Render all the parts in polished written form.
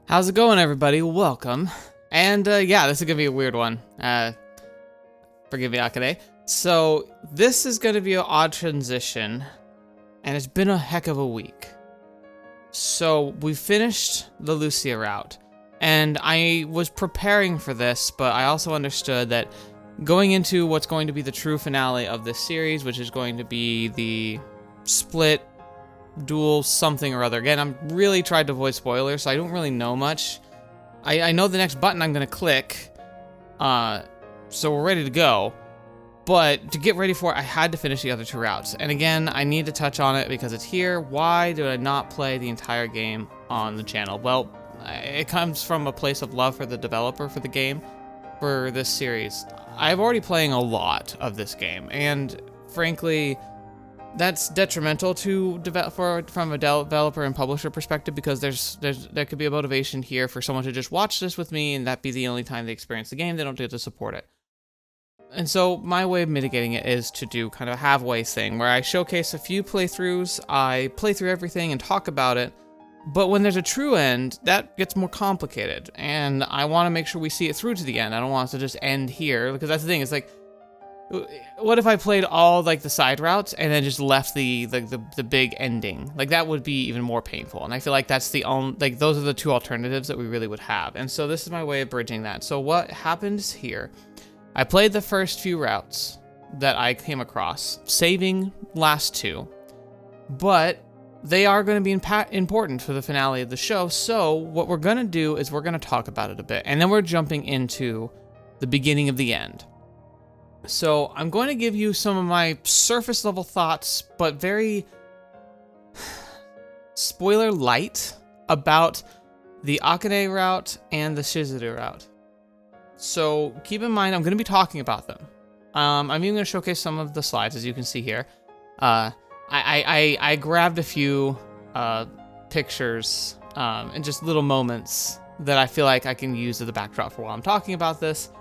How's it going, everybody? Welcome. And yeah, this is gonna be a weird one. Forgive me, Akane. So this is gonna be an odd transition, and it's been a heck of a week. So we finished the Lucia route, and I was preparing for this, but I also understood that going into what's going to be the true finale of this series, which is going to be the split duel something or other. Again, I'm really tried to avoid spoilers, so I don't really know much. I know the next button I'm gonna click, so we're ready to go. But to get ready for it, I had to finish the other two routes. And again, I need to touch on it because it's here. Why did I not play the entire game on the channel? Well, it comes from a place of love for the developer for the game, for this series. I'm already playing a lot of this game, and frankly, that's detrimental to from a developer and publisher perspective, because there could be a motivation here for someone to just watch this with me and that be the only time they experience the game. They don't get to support it. And so my way of mitigating it is to do kind of a halfway thing where I showcase a few playthroughs, I play through everything and talk about it. But when there's a true end, that gets more complicated, and I want to make sure we see it through to the end. I don't want it to just end here, because that's the thing. It's like, what if I played all like the side routes and then just left the big ending? Like, that would be even more painful. And I feel like that's the only, like, those are the two alternatives that we really would have. And so this is my way of bridging that. So what happens here? I played the first few routes that I came across, saving last two, but they are going to be important for the finale of the show. So what we're going to do is we're going to talk about it a bit, and then we're jumping into the beginning of the end. So I'm going to give you some of my surface level thoughts, but very spoiler light about the Akane route and the Shizuru route. So keep in mind, I'm going to be talking about them. I'm even going to showcase some of the slides, as you can see here. I grabbed a few pictures and just little moments that I feel like I can use as the backdrop for while I'm talking about this.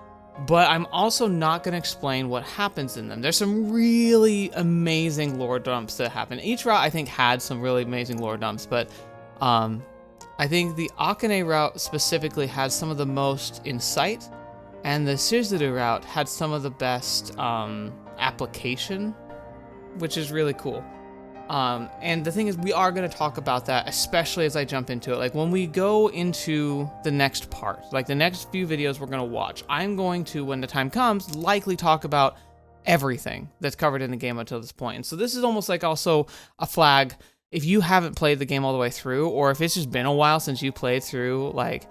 But I'm also not going to explain what happens in them. There's some really amazing lore dumps that happen. Each route, I think, had some really amazing lore dumps, but I think the Akane route specifically had some of the most insight, and the Shizuru route had some of the best application, which is really cool. And the thing is, we are going to talk about that, especially as I jump into it. Like, when we go into the next part, like the next few videos we're going to watch, I'm going to, when the time comes, likely talk about everything that's covered in the game until this point. And so this is almost like also a flag if you haven't played the game all the way through, or if it's just been a while since you played through like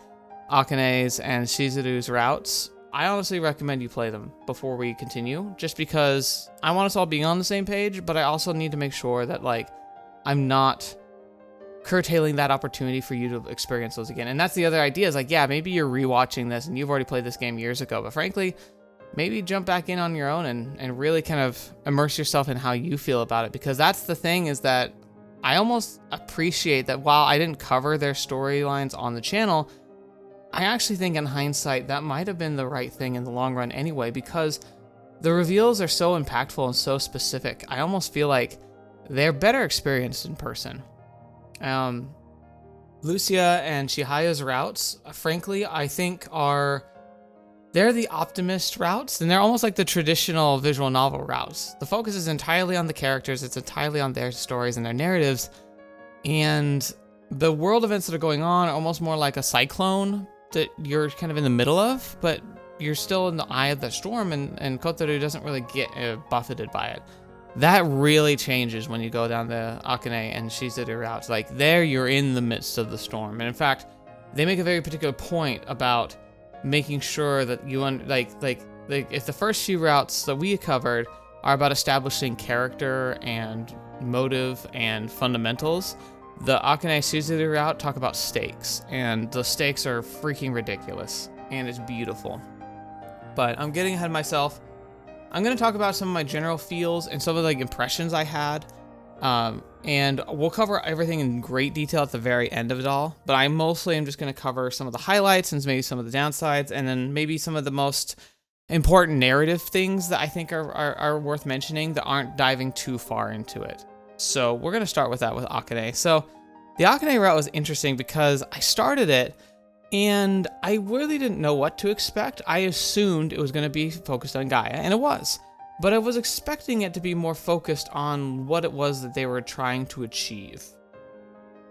Akane's and Shizuru's routes. I honestly recommend you play them before we continue, just because I want us all being on the same page, but I also need to make sure that, like, I'm not curtailing that opportunity for you to experience those again. And that's the other idea, is like, yeah, maybe you're rewatching this and you've already played this game years ago, but frankly, maybe jump back in on your own and really kind of immerse yourself in how you feel about it, because that's the thing, is that I almost appreciate that while I didn't cover their storylines on the channel, I actually think in hindsight that might have been the right thing in the long run anyway, because the reveals are so impactful and so specific. I almost feel like they're better experienced in person. Lucia and Chihaya's routes, frankly, I think they're the optimist routes, and they're almost like the traditional visual novel routes. The focus is entirely on the characters, it's entirely on their stories and their narratives, and the world events that are going on are almost more like a cyclone that you're kind of in the middle of, but you're still in the eye of the storm, and Kotarou doesn't really get buffeted by it. That really changes when you go down the Akane and Shizuru routes. Like, there you're in the midst of the storm. And in fact, they make a very particular point about making sure that you, if the first few routes that we covered are about establishing character and motive and fundamentals, the Akane Shizuru route talk about stakes, and the stakes are freaking ridiculous, and it's beautiful. But I'm getting ahead of myself. I'm going to talk about some of my general feels and some of the impressions I had, and we'll cover everything in great detail at the very end of it all, but I mostly am just going to cover some of the highlights and maybe some of the downsides, and then maybe some of the most important narrative things that I think are worth mentioning that aren't diving too far into it. So we're going to start with that with Akane. So the Akane route was interesting because I started it And I really didn't know what to expect. I assumed it was going to be focused on Gaia, and it was. But I was expecting it to be more focused on what it was that they were trying to achieve.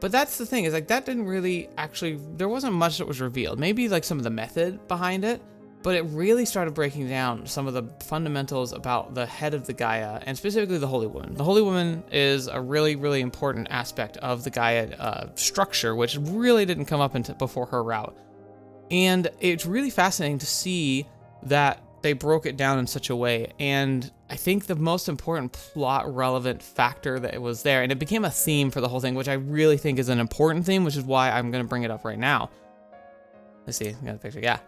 But that's the thing, is like that didn't really actually, there wasn't much that was revealed. Maybe like some of the method behind it, but it really started breaking down some of the fundamentals about the head of the Gaia, and specifically the Holy Woman. The Holy Woman is a really, really important aspect of the Gaia structure, which really didn't come up before her route. And it's really fascinating to see that they broke it down in such a way. And I think the most important plot relevant factor that was there, and it became a theme for the whole thing, which I really think is an important theme, which is why I'm going to bring it up right now. Let's see, I got the picture, yeah.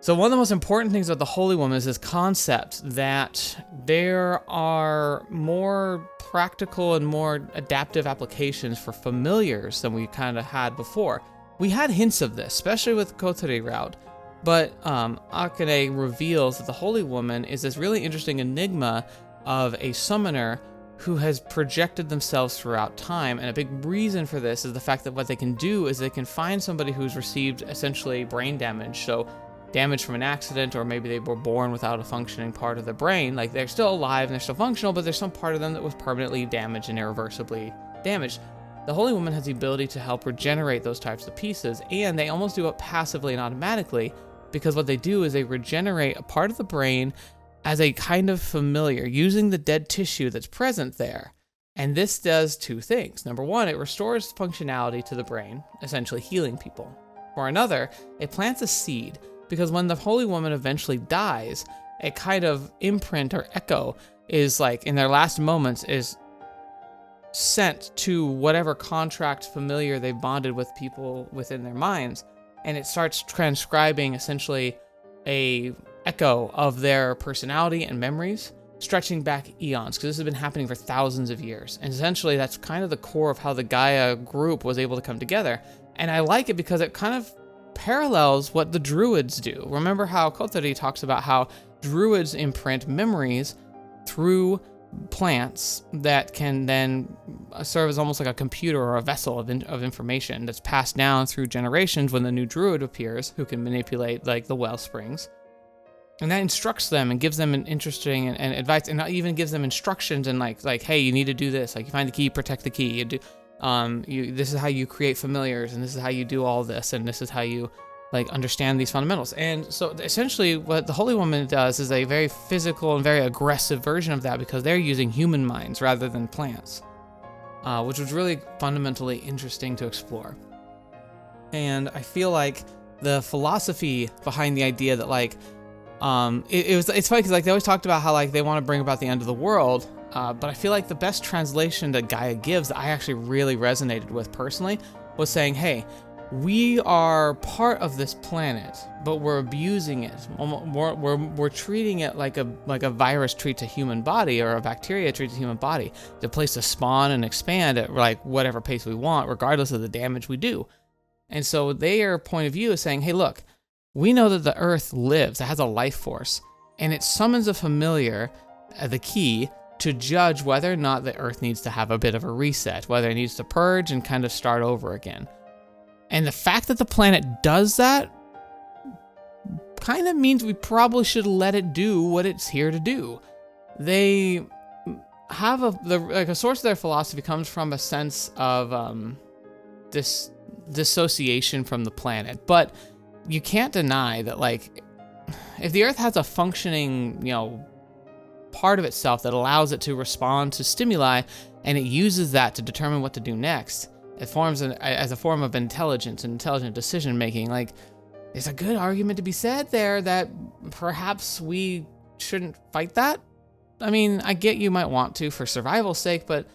So one of the most important things about the Holy Woman is this concept that there are more practical and more adaptive applications for familiars than we kind of had before. We had hints of this, especially with Kotarou route, but Akane reveals that the Holy Woman is this really interesting enigma of a summoner who has projected themselves throughout time, and a big reason for this is the fact that what they can do is they can find somebody who's received essentially brain damage, so damage from an accident, or maybe they were born without a functioning part of the brain. Like, they're still alive and they're still functional, but there's some part of them that was permanently damaged and irreversibly damaged. The Holy Woman has the ability to help regenerate those types of pieces, and they almost do it passively and automatically, because what they do is they regenerate a part of the brain as a kind of familiar, using the dead tissue that's present there. And this does two things. Number one, it restores functionality to the brain, essentially healing people. For another, it plants a seed, because when the Holy Woman eventually dies, a kind of imprint or echo is like, in their last moments, is sent to whatever contract familiar they bonded with people within their minds, and it starts transcribing essentially a echo of their personality and memories, stretching back eons, because this has been happening for thousands of years. And essentially that's kind of the core of how the Gaia group was able to come together. And I like it because it kind of parallels what the Druids do. Remember how Kotarou talks about how Druids imprint memories through plants that can then serve as almost like a computer or a vessel of information that's passed down through generations when the new Druid appears, who can manipulate like the well springs. And that instructs them and gives them an interesting and advice, and even gives them instructions and like, hey, you need to do this. Like, you find the key, protect the key. You do, this is how you create familiars, and this is how you do all this, and this is how you like understand these fundamentals. And so essentially what the Holy Woman does is a very physical and very aggressive version of that, because they're using human minds rather than plants, which was really fundamentally interesting to explore. And I feel like the philosophy behind the idea that like, it's funny because like they always talked about how like they want to bring about the end of the world, but I feel like the best translation that Gaia gives that I actually really resonated with personally was saying, hey, we are part of this planet, but we're abusing it. We're treating it like a virus treats a human body, or a bacteria treats a human body. It's a place to spawn and expand at like whatever pace we want, regardless of the damage we do. And so their point of view is saying, hey, look, we know that the Earth lives, it has a life force, and it summons a familiar, the key, to judge whether or not the Earth needs to have a bit of a reset, whether it needs to purge and kind of start over again. And the fact that the planet does that kind of means we probably should let it do what it's here to do. They have a source of their philosophy comes from a sense of this dissociation from the planet. But you can't deny that, like, if the Earth has a functioning, part of itself that allows it to respond to stimuli, and it uses that to determine what to do next, it forms as a form of intelligence and intelligent decision making. Like, there's a good argument to be said there that perhaps we shouldn't fight that. I mean, I get you might want to for survival's sake, but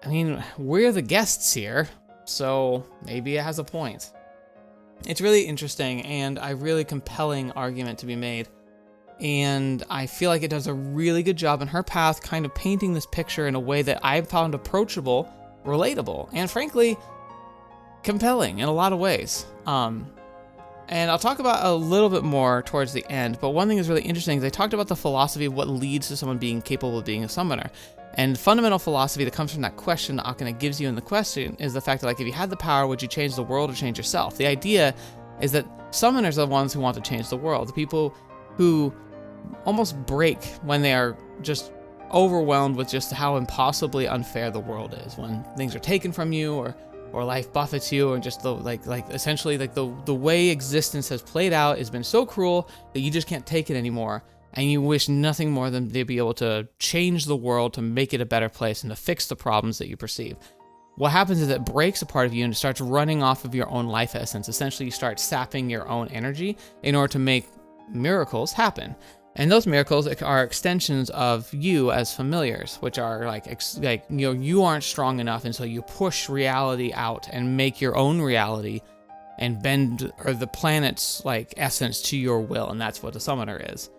I mean, we're the guests here, so maybe it has a point. It's really interesting and a really compelling argument to be made. And I feel like it does a really good job in her path, kind of painting this picture in a way that I found approachable, relatable, and frankly, compelling in a lot of ways. And I'll talk about a little bit more towards the end, but one thing that's really interesting is they talked about the philosophy of what leads to someone being capable of being a summoner. And fundamental philosophy that comes from that question that Akane gives you in the question is the fact that, like, if you had the power, would you change the world or change yourself? The idea is that summoners are the ones who want to change the world. The people who almost break when they are just overwhelmed with just how impossibly unfair the world is, when things are taken from you or life buffets you, and just the essentially the way existence has played out has been so cruel that you just can't take it anymore, and you wish nothing more than to be able to change the world, to make it a better place, and to fix the problems that you perceive. What happens is it breaks a part of you and it starts running off of your own life essence. Essentially, you start sapping your own energy in order to make miracles happen. And those miracles are extensions of you as familiars, which are you aren't strong enough, and so you push reality out and make your own reality and bend the planet's essence to your will, and that's what a summoner is.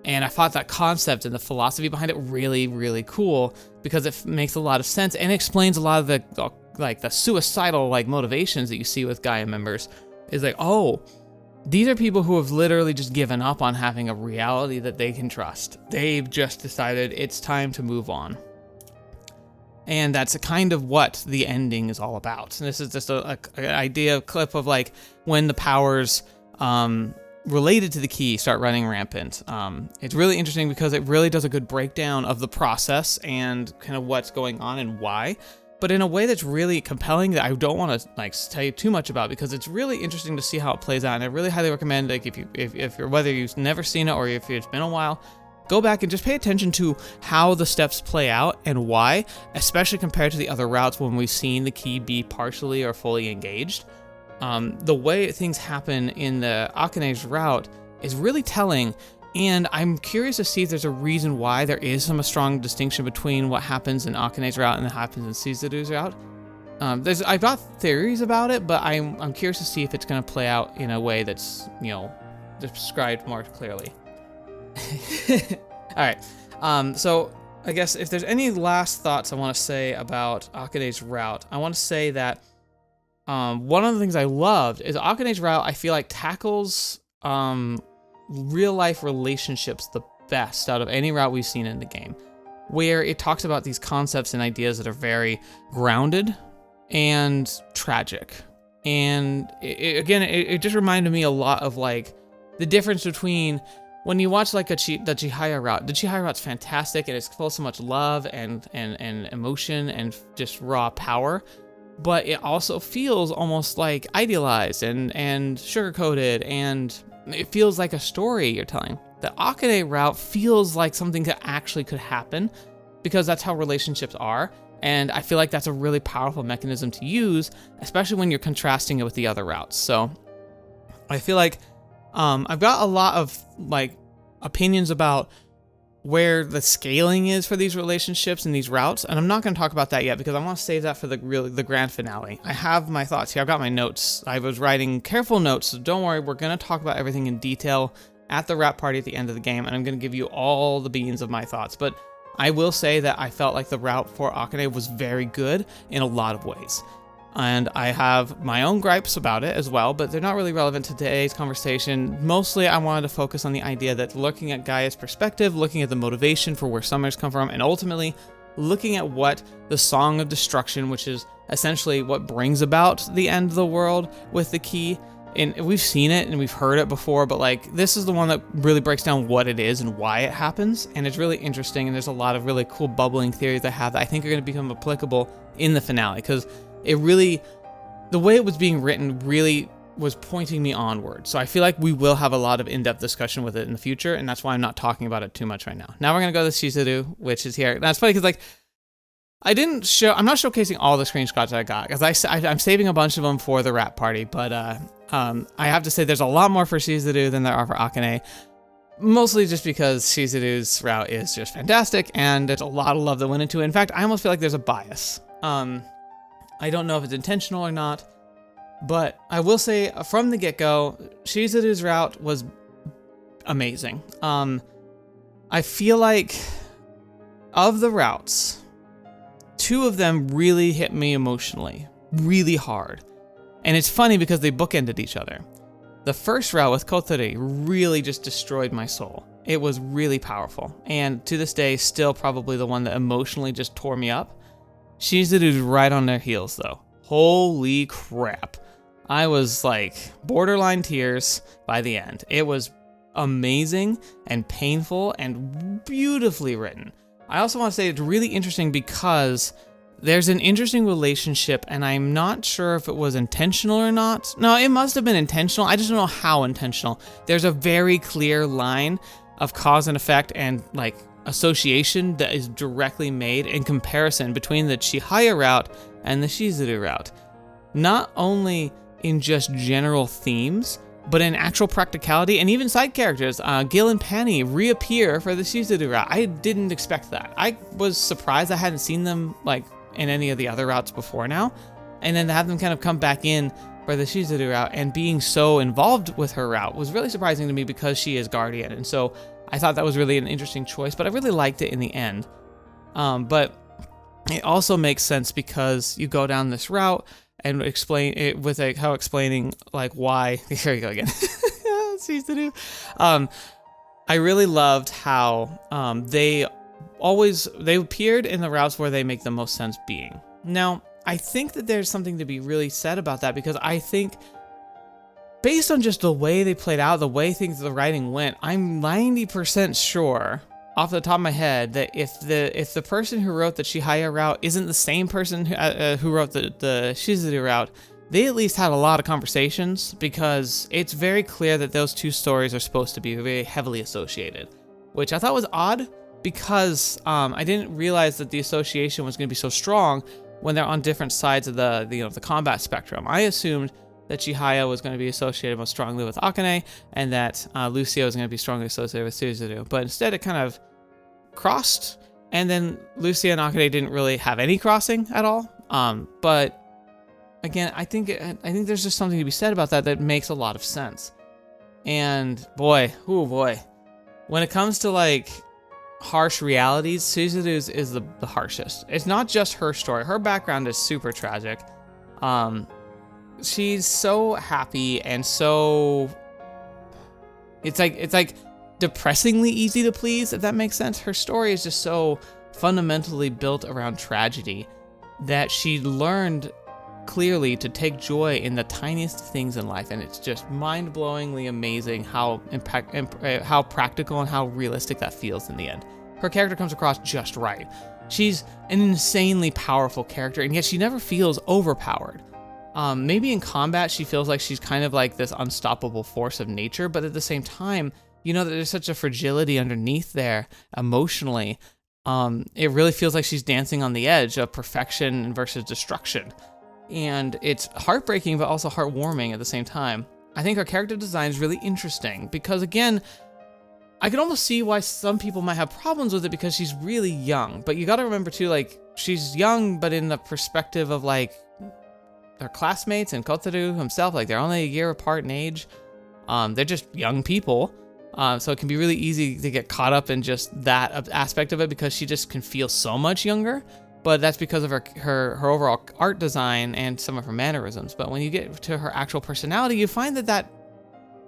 And I thought that concept and the philosophy behind it really, really cool, because it makes a lot of sense and explains a lot of the suicidal motivations that you see with Gaia members. Is these are people who have literally just given up on having a reality that they can trust. They've just decided it's time to move on. And that's kind of what the ending is all about. And this is just an idea clip of when the powers related to the key start running rampant. It's really interesting because it really does a good breakdown of the process and kind of what's going on and why, but in a way that's really compelling that I don't want to tell you too much about, because it's really interesting to see how it plays out. And I really highly recommend if you're whether you've never seen it or if it's been a while, go back and just pay attention to how the steps play out and why, especially compared to the other routes when we've seen the key be partially or fully engaged. The way things happen in the Akane's route is really telling, and I'm curious to see if there's a reason why there is a strong distinction between what happens in Akane's route and what happens in Shizuru's route. I've got theories about it, but I'm curious to see if it's going to play out in a way that's described more clearly. All right. So I guess if there's any last thoughts I want to say about Akane's route, I want to say that one of the things I loved is Akane's route, I feel tackles real life relationships the best out of any route we've seen in the game, where it talks about these concepts and ideas that are very grounded and tragic. And it just reminded me a lot of the difference between when you watch the Chihaya route. The Chihaya route's fantastic and it's full of so much love and emotion and just raw power. But it also feels almost idealized and sugar-coated, and it feels like a story you're telling. The Akane route feels like something that actually could happen, because that's how relationships are, and I feel like that's a really powerful mechanism to use, especially when you're contrasting it with the other routes. So I feel like I've got a lot of opinions about where the scaling is for these relationships and these routes, and I'm not going to talk about that yet because I want to save that for the grand finale. I have my thoughts here. I've got my notes. I was writing careful notes, so don't worry. We're going to talk about everything in detail at the wrap party at the end of the game, and I'm going to give you all the beans of my thoughts. But I will say that I felt like the route for Akane was very good in a lot of ways. And I have my own gripes about it as well, but they're not really relevant to today's conversation. Mostly, I wanted to focus on the idea that looking at Gaia's perspective, looking at the motivation for where summoners come from, and ultimately looking at what the Song of Destruction, which is essentially what brings about the end of the world with the key. And we've seen it and we've heard it before, but this is the one that really breaks down what it is and why it happens. And it's really interesting, and there's a lot of really cool bubbling theories I have that I think are going to become applicable in the finale, because it really, the way it was being written really was pointing me onward. So I feel like we will have a lot of in-depth discussion with it in the future, and that's why I'm not talking about it too much right now. Now we're going to go to Shizuru, which is here. That's funny because I'm not showcasing all the screenshots I got, because I'm saving a bunch of them for the wrap party, but I have to say there's a lot more for Shizuru than there are for Akane. Mostly just because Shizuru's route is just fantastic, and there's a lot of love that went into it. In fact, I almost feel like there's a bias. I don't know if it's intentional or not, but I will say from the get-go, Shizuru's route was amazing. I feel like of the routes, two of them really hit me emotionally, really hard. And it's funny because they bookended each other. The first route with Kotarou really just destroyed my soul. It was really powerful, and to this day, still probably the one that emotionally just tore me up. Shizuru's right on their heels, though. Holy crap. I was like borderline tears by the end. It was amazing and painful and beautifully written. I also want to say it's really interesting because there's an interesting relationship, and I'm not sure if it was intentional or not. No, it must have been intentional. I just don't know how intentional. There's a very clear line of cause and effect and like association that is directly made in comparison between the Chihaya route and the Shizuru route. Not only in just general themes, but in actual practicality and even side characters. Gil and Penny reappear for the Shizuru route. I didn't expect that. I was surprised I hadn't seen them like in any of the other routes before now, and then to have them kind of come back in for the Shizuru route and being so involved with her route was really surprising to me because she is Guardian, and so I thought that was really an interesting choice, but I really liked it in the end. But it also makes sense because you go down this route and explain it with how explaining like why. Here you go again. Shizuru. I really loved how they appeared in the routes where they make the most sense being. Now, I think that there's something to be really said about that, because I think based on just the way they played out, the way the writing went, I'm 90% sure off the top of my head that if the person who wrote the Chihaya route isn't the same person who wrote the Shizuru route, they at least had a lot of conversations, because it's very clear that those two stories are supposed to be very heavily associated, which I thought was odd, because I didn't realize that the association was going to be so strong when they're on different sides of the combat spectrum. I assumed that Chihaya was going to be associated most strongly with Akane, and that Lucio was going to be strongly associated with Shizuru. But instead it kind of crossed, and then Lucio and Akane didn't really have any crossing at all. But again, I think there's just something to be said about that makes a lot of sense. And boy, when it comes to like harsh realities, Shizuru's is the harshest. It's not just her story. Her background is super tragic. She's so happy and so it's like depressingly easy to please, if that makes sense. Her story is just so fundamentally built around tragedy that she learned clearly to take joy in the tiniest things in life, and it's just mind-blowingly amazing how practical and how realistic that feels in the end. Her character comes across just right. She's an insanely powerful character, and yet she never feels overpowered. Maybe in combat she feels like she's kind of like this unstoppable force of nature, but at the same time, you know that there's such a fragility underneath there emotionally. It really feels like she's dancing on the edge of perfection versus destruction. And it's heartbreaking, but also heartwarming at the same time. I think her character design is really interesting because, again, I can almost see why some people might have problems with it because she's really young. But you got to remember too, like, she's young, but in the perspective of like their classmates and Kotarou himself, like they're only a year apart in age. They're just young people. So it can be really easy to get caught up in just that aspect of it because she just can feel so much younger. But that's because of her overall art design and some of her mannerisms. But when you get to her actual personality, you find that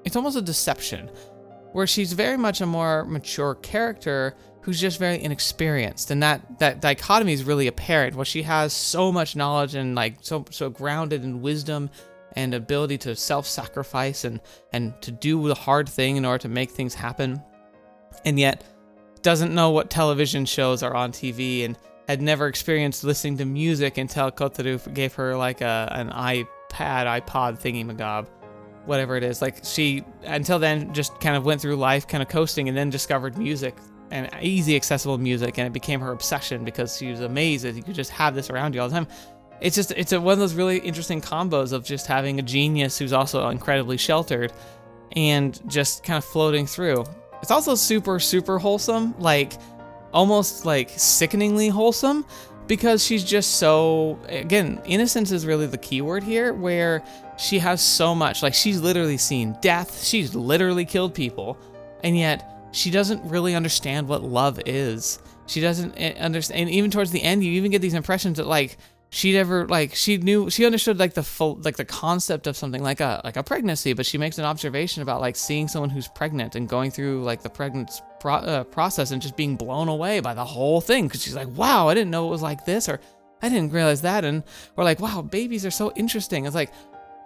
it's almost a deception, where she's very much a more mature character who's just very inexperienced. And that dichotomy is really apparent, where she has so much knowledge and like so grounded in wisdom and ability to self-sacrifice and to do the hard thing in order to make things happen, and yet doesn't know what television shows are on TV and had never experienced listening to music until Kotarou gave her like an iPod thingy-magob, whatever it is. Like she, until then, just kind of went through life kind of coasting, and then discovered music and easy accessible music, and it became her obsession because she was amazed that you could just have this around you all the time. It's one of those really interesting combos of just having a genius who's also incredibly sheltered and just kind of floating through. It's also super, super wholesome, like almost like sickeningly wholesome, because she's just so, again, innocence is really the key word here, where she has so much, like she's literally seen death, she's literally killed people, and yet she doesn't really understand what love is. She doesn't understand, and even towards the end, you even get these impressions that like she understood like the concept of something like a pregnancy, but she makes an observation about like seeing someone who's pregnant and going through like the pregnancy process and just being blown away by the whole thing, because she's like, wow, I didn't know it was like this, or I didn't realize that, or like, wow, babies are so interesting. It's like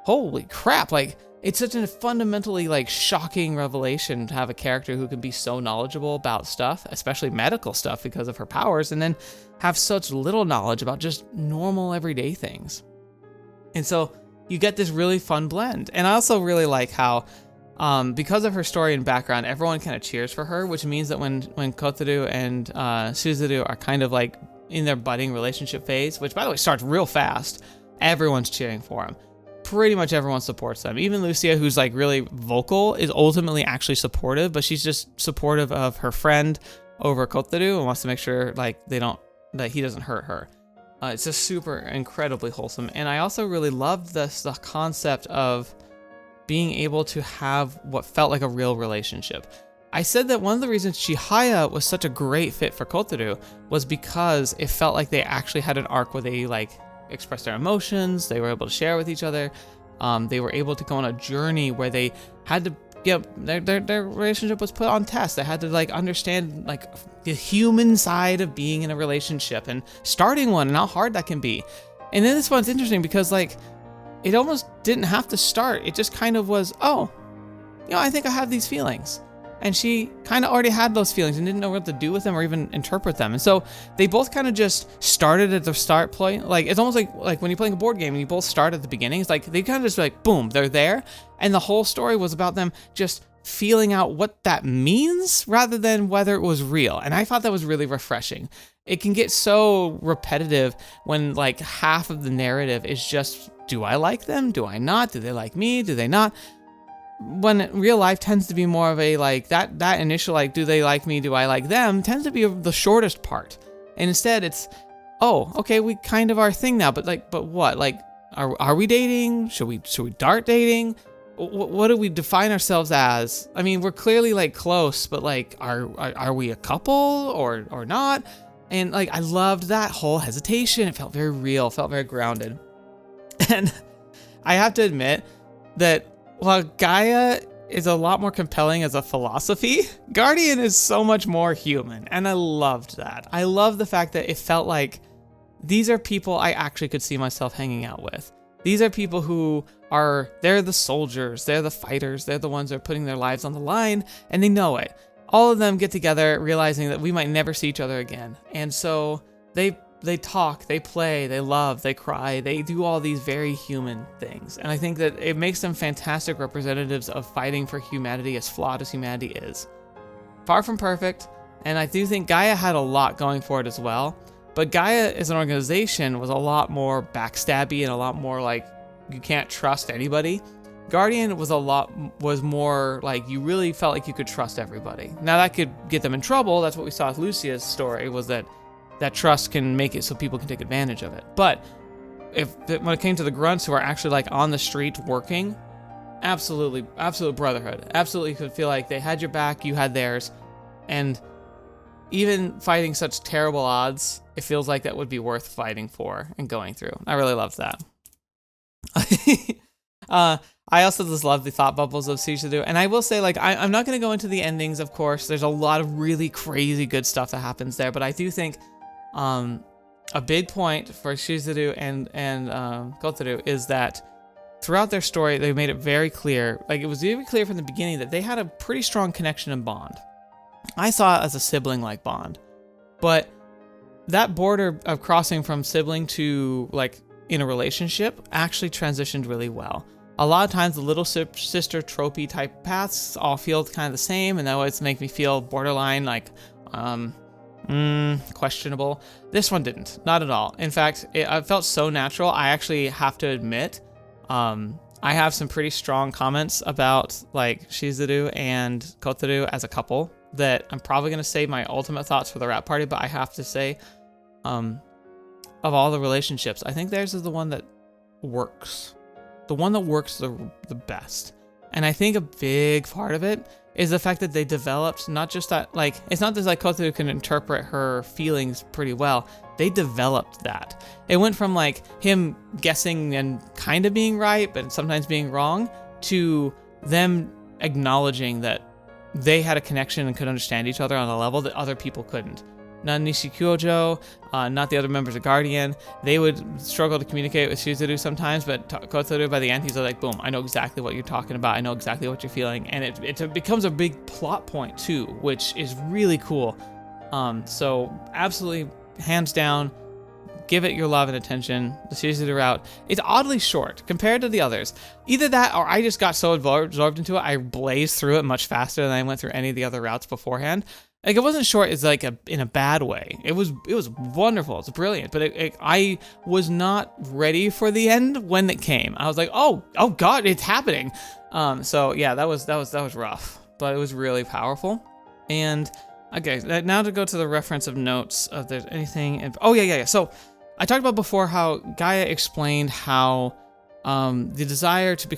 holy crap, like, it's such a fundamentally, like, shocking revelation to have a character who can be so knowledgeable about stuff, especially medical stuff because of her powers, and then have such little knowledge about just normal everyday things. And so you get this really fun blend. And I also really like how, because of her story and background, everyone kind of cheers for her, which means that when Kotarou and Shizuru are kind of like in their budding relationship phase, which by the way starts real fast, everyone's cheering for them. Pretty much everyone supports them. Even Lucia, who's like really vocal, is ultimately actually supportive, but she's just supportive of her friend over Kotarou and wants to make sure like that he doesn't hurt her. It's just super incredibly wholesome. And I also really loved the concept of being able to have what felt like a real relationship. I said that one of the reasons Chihaya was such a great fit for Kotarou was because it felt like they actually had an arc where they like expressed their emotions, they were able to share with each other, they were able to go on a journey where they had to, their relationship was put on test. They had to like understand like the human side of being in a relationship and starting one and how hard that can be. And then this one's interesting because like it almost didn't have to start. It just kind of was, oh, I think I have these feelings. And she kind of already had those feelings and didn't know what to do with them or even interpret them. And so they both kind of just started at the start point. Like, it's almost like when you're playing a board game and you both start at the beginning, it's like they kind of just like, boom, they're there. And the whole story was about them just feeling out what that means rather than whether it was real. And I thought that was really refreshing. It can get so repetitive when like half of the narrative is just, do I like them? Do I not? Do they like me? Do they not? When real life tends to be more of a like that initial like, do they like me? Do I like them? Tends to be the shortest part. And instead it's, oh, okay, we kind of are a thing now, but what? Like, are we dating? Should we start dating? What do we define ourselves as? I mean, we're clearly like close, but like, are we a couple or not? And like, I loved that whole hesitation. It felt very real, felt very grounded. And I have to admit that while Gaia is a lot more compelling as a philosophy, Guardian is so much more human, and I loved that. I love the fact that it felt like these are people I actually could see myself hanging out with. These are people who they're the soldiers, they're the fighters, they're the ones that are putting their lives on the line, and they know it. All of them get together realizing that we might never see each other again, and so they talk, they play, they love, they cry, they do all these very human things. And I think that it makes them fantastic representatives of fighting for humanity, as flawed as humanity is. Far from perfect, and I do think Gaia had a lot going for it as well, but Gaia as an organization was a lot more backstabby and a lot more like, you can't trust anybody. Guardian was more like, you really felt like you could trust everybody. Now that could get them in trouble. That's what we saw with Lucia's story, was that trust can make it so people can take advantage of it. But when it came to the grunts who are actually like on the street working, absolute brotherhood. Absolutely could feel like they had your back, you had theirs. And even fighting such terrible odds, it feels like that would be worth fighting for and going through. I really loved that. I also just love the thought bubbles of Shizuru. And I will say, like, I'm not going to go into the endings, of course. There's a lot of really crazy good stuff that happens there. But I do think a big point for Shizuru and Kotarou is that throughout their story, they made it very clear, like it was very clear from the beginning, that they had a pretty strong connection and bond. I saw it as a sibling-like bond. But that border of crossing from sibling to, like, in a relationship actually transitioned really well. A lot of times the little sister tropey type paths all feel kind of the same, and that always make me feel borderline like questionable. This one didn't, not at all. In fact, it felt so natural. I actually have to admit, I have some pretty strong comments about like Shizuru and Kotarou as a couple that I'm probably gonna save my ultimate thoughts for the wrap party, but I have to say, of all the relationships, I think theirs is the one that works. The one that works the best. And I think a big part of it is the fact that they developed not just that, like, it's not just like Kotarou can interpret her feelings pretty well. They developed that. It went from like him guessing and kind of being right, but sometimes being wrong, to them acknowledging that they had a connection and could understand each other on a level that other people couldn't. not Nishikyojo, not the other members of Guardian. They would struggle to communicate with Shizuru sometimes, but Kotarou, by the end, he's like, boom, I know exactly what you're talking about. I know exactly what you're feeling. And it becomes a big plot point, too, which is really cool. So absolutely, hands down, give it your love and attention. The Shizuru route, it's oddly short compared to the others. Either that, or I just got so absorbed into it, I blazed through it much faster than I went through any of the other routes beforehand. Like, it wasn't short as like in a bad way. It was wonderful. It's brilliant. But I was not ready for the end when it came. I was like, oh God, it's happening. So yeah, that was rough, but it was really powerful. And okay, now to go to the reference of notes. If there's anything. Oh yeah. So I talked about before how Gaia explained how the desire to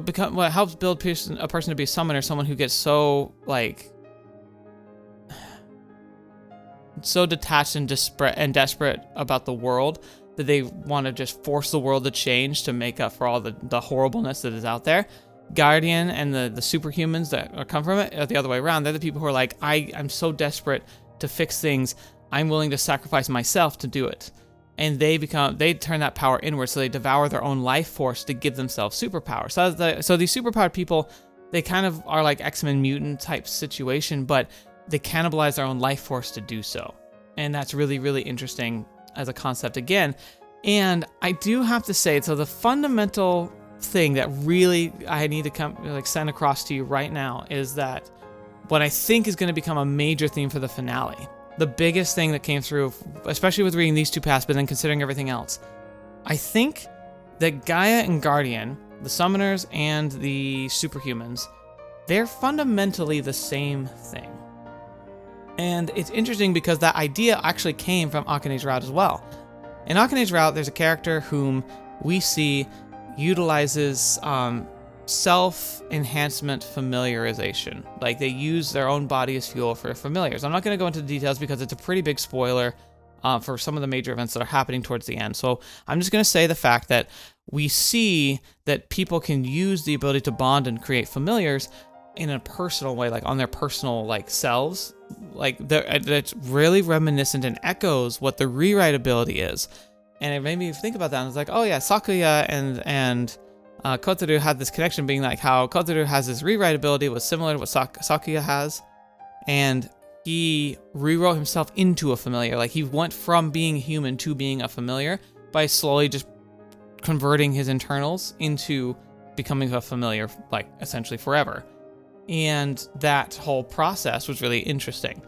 become what helps build a person to be a summoner, someone who gets so so detached and desperate about the world that they want to just force the world to change to make up for all the horribleness that is out there. Guardian and the superhumans that come from it are the other way around. They're the people who are like, I'm so desperate to fix things, I'm willing to sacrifice myself to do it. And they turn that power inward, so they devour their own life force to give themselves superpowers. So these superpowered people, they kind of are like X-Men mutant type situation, but they cannibalize their own life force to do so. And that's really, really interesting as a concept again. And I do have to say, so the fundamental thing that really I need to send across to you right now is that what I think is going to become a major theme for the finale, the biggest thing that came through, especially with reading these two paths, but then considering everything else, I think that Gaia and Guardian, the summoners and the superhumans, they're fundamentally the same thing. And it's interesting because that idea actually came from Akane's route as well. In Akane's route, there's a character whom we see utilizes self-enhancement familiarization. Like, they use their own body as fuel for familiars. I'm not going to go into the details because it's a pretty big spoiler for some of the major events that are happening towards the end. So I'm just going to say the fact that we see that people can use the ability to bond and create familiars in a personal way, like on their personal selves. Like, that's really reminiscent and echoes what the ReWrite ability is. And it made me think about that. And it's like, oh yeah, Sakuya and Kotarou had this connection, being like how Kotarou has this ReWrite ability was similar to what Sakuya has, and he rewrote himself into a familiar. Like, he went from being human to being a familiar by slowly just converting his internals into becoming a familiar, like, essentially forever. And that whole process was really interesting.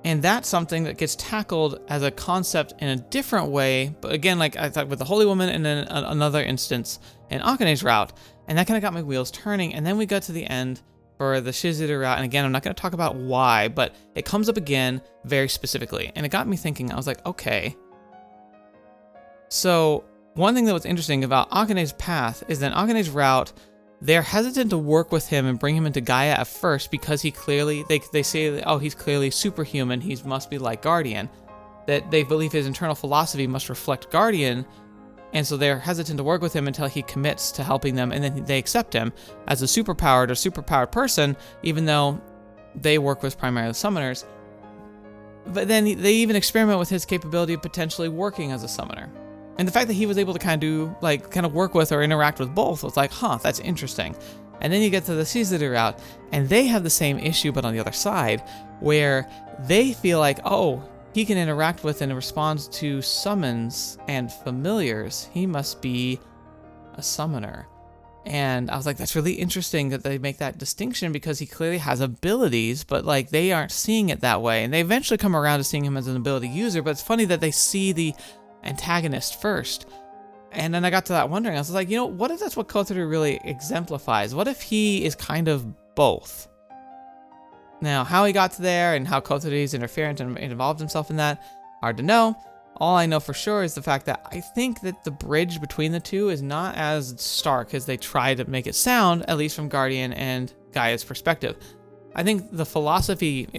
And that's something that gets tackled as a concept in a different way, but again, like I thought with the Holy Woman, and then another instance in Akane's route, and that kind of got my wheels turning. And then we got to the end for the Shizuru route, and again, I'm not going to talk about why, but it comes up again very specifically, and it got me thinking. I was like, okay, so one thing that was interesting about Akane's path is that Akane's route, they're hesitant to work with him and bring him into Gaia at first because he clearly, they say, oh, he's clearly superhuman, he must be like Guardian, that they believe his internal philosophy must reflect Guardian, and so they're hesitant to work with him until he commits to helping them, and then they accept him as a superpowered person, even though they work with primarily summoners. But then they even experiment with his capability of potentially working as a summoner. And the fact that he was able to kind of work with or interact with both was like, huh, that's interesting. And then you get to the Shizuru route, and they have the same issue, but on the other side, where they feel like, oh, he can interact with and respond to summons and familiars. He must be a summoner. And I was like, that's really interesting that they make that distinction, because he clearly has abilities, but like they aren't seeing it that way. And they eventually come around to seeing him as an ability user, but it's funny that they see the antagonist first. And then I got to that wondering, I was like, what if that's what Kotarou really exemplifies? What if he is kind of both? Now, how he got to there and how Kotarou's interference and involved himself in that, hard to know. All I know for sure is the fact that I think that the bridge between the two is not as stark as they try to make it sound, at least from Guardian and Gaia's perspective. I think the philosophy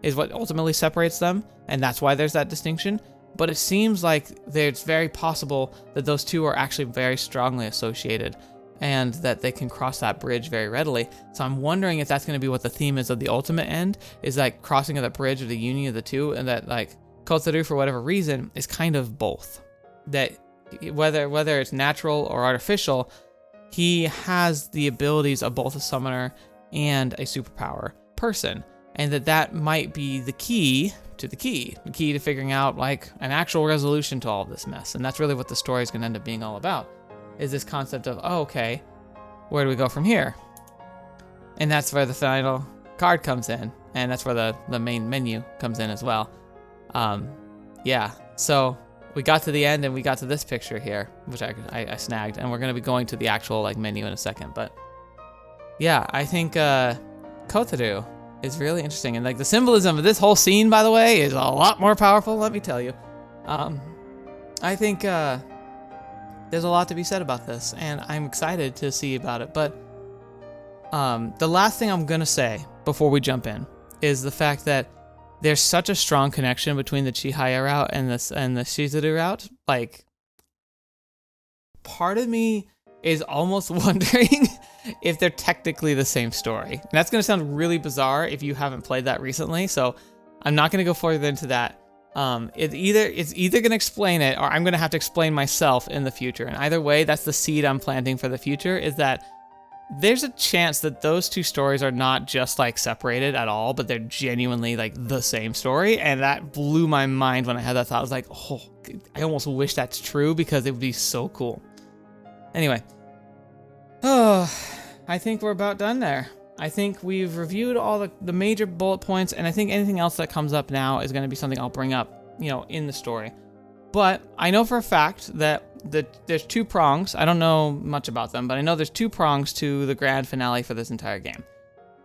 is what ultimately separates them, and that's why there's that distinction. But it seems like it's very possible that those two are actually very strongly associated, and that they can cross that bridge very readily. So I'm wondering if that's going to be what the theme is of the ultimate end, is like crossing of that bridge of the union of the two, and that like Kotarou, for whatever reason, is kind of both. That whether it's natural or artificial, he has the abilities of both a summoner and a superpower person, and that might be the key to figuring out like an actual resolution to all of this mess. And that's really what the story is going to end up being all about, is this concept of, oh, okay, where do we go from here? And that's where the final card comes in, and that's where the main menu comes in as well. Yeah, so we got to the end and we got to this picture here, which I snagged, and we're going to be going to the actual like menu in a second. But yeah, I think Kotarou is really interesting, and like the symbolism of this whole scene, by the way, is a lot more powerful, let me tell you. I think there's a lot to be said about this, and I'm excited to see about it. But the last thing I'm gonna say before we jump in is the fact that there's such a strong connection between the Chihaya route and the Shizuru route. Like, part of me is almost wondering if they're technically the same story. And that's gonna sound really bizarre if you haven't played that recently, so I'm not gonna go further into that. It's either gonna explain it, or I'm gonna have to explain myself in the future. And either way, that's the seed I'm planting for the future, is that there's a chance that those two stories are not just like separated at all, but they're genuinely like the same story. And that blew my mind when I had that thought. I was like, oh, I almost wish that's true, because it would be so cool. Anyway, I think we're about done there. I think we've reviewed all the major bullet points, and I think anything else that comes up now is going to be something I'll bring up, in the story. But I know for a fact that there's two prongs. I don't know much about them, but I know there's two prongs to the grand finale for this entire game.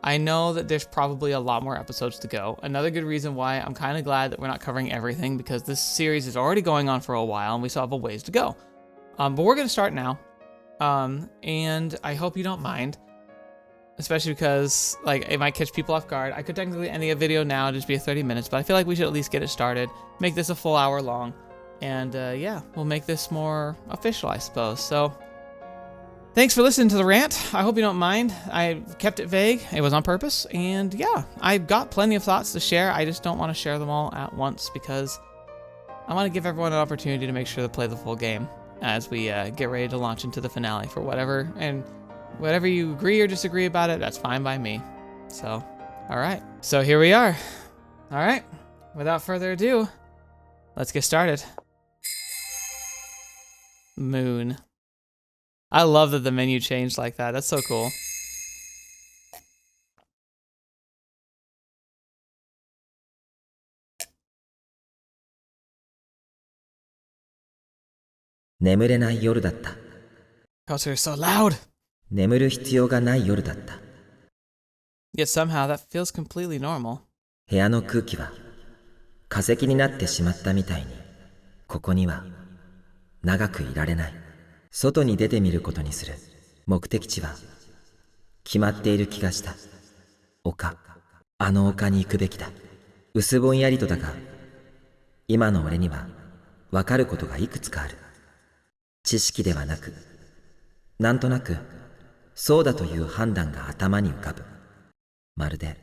I know that there's probably a lot more episodes to go. Another good reason why I'm kind of glad that we're not covering everything, because this series is already going on for a while and we still have a ways to go. But we're going to start now. And I hope you don't mind, especially because like it might catch people off guard. I could technically end the video now, just be 30 minutes, but I feel like we should at least get it started, make this a full hour long, and yeah, we'll make this more official, I suppose. So thanks for listening to the rant. I hope you don't mind. I kept it vague. It was on purpose. And yeah, I've got plenty of thoughts to share. I just don't want to share them all at once, because I want to give everyone an opportunity to make sure to play the full game as we get ready to launch into the finale for whatever. And whatever you agree or disagree about it, that's fine by me. So, all right. So here we are. All right. Without further ado, let's get started. Moon. I love that the menu changed like that. That's so cool. Kotarou is so loud. Yet somehow that feels completely normal. 部屋の空気は化石になってしまったみたいに、ここには長くいられない。外に出てみることにする。目的地は決まっている気がした。丘、あの丘に行くべきだ。薄ぼんやりとだが、今の俺には分かることがいくつかある。知識ではなく、なんとなくそうだという判断が頭に浮かぶ。まるで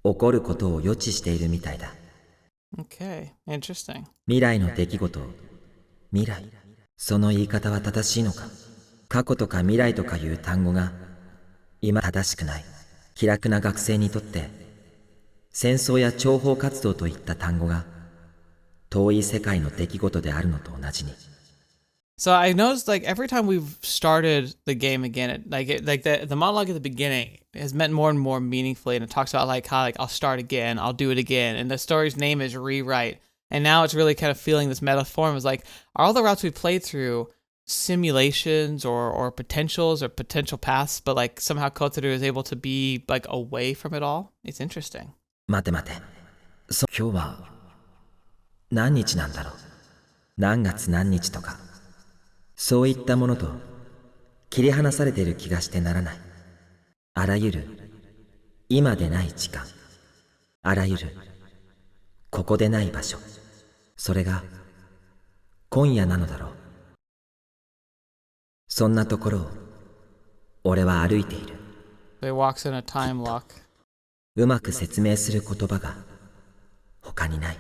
起こることを予知しているみたいだ。Okay, interesting. 未来の出来事を未来、その言い方は正しいのか。過去とか未来とかいう単語が今正しくない。気楽な学生にとって戦争や諜報活動といった単語が遠い世界の出来事であるのと同じに。So I noticed, like, every time we've started the game again, the monologue at the beginning has meant more and more meaningfully, and it talks about like how like I'll start again, I'll do it again, and the story's name is ReWrite, and now it's really kind of feeling this meta form. Is like, are all the routes we played through simulations or potentials or potential paths, but like somehow Kotarou is able to be like away from it all? It's interesting. 待て待て。今日は何日なんだろう。何月何日とか。そういったものと切り離されている気がしてならない。あらゆる今でない時間、あらゆるここでない場所、それが今夜なのだろう。そんなところを俺は歩いている。They walks in a time lock. うまく説明する言葉が他にない。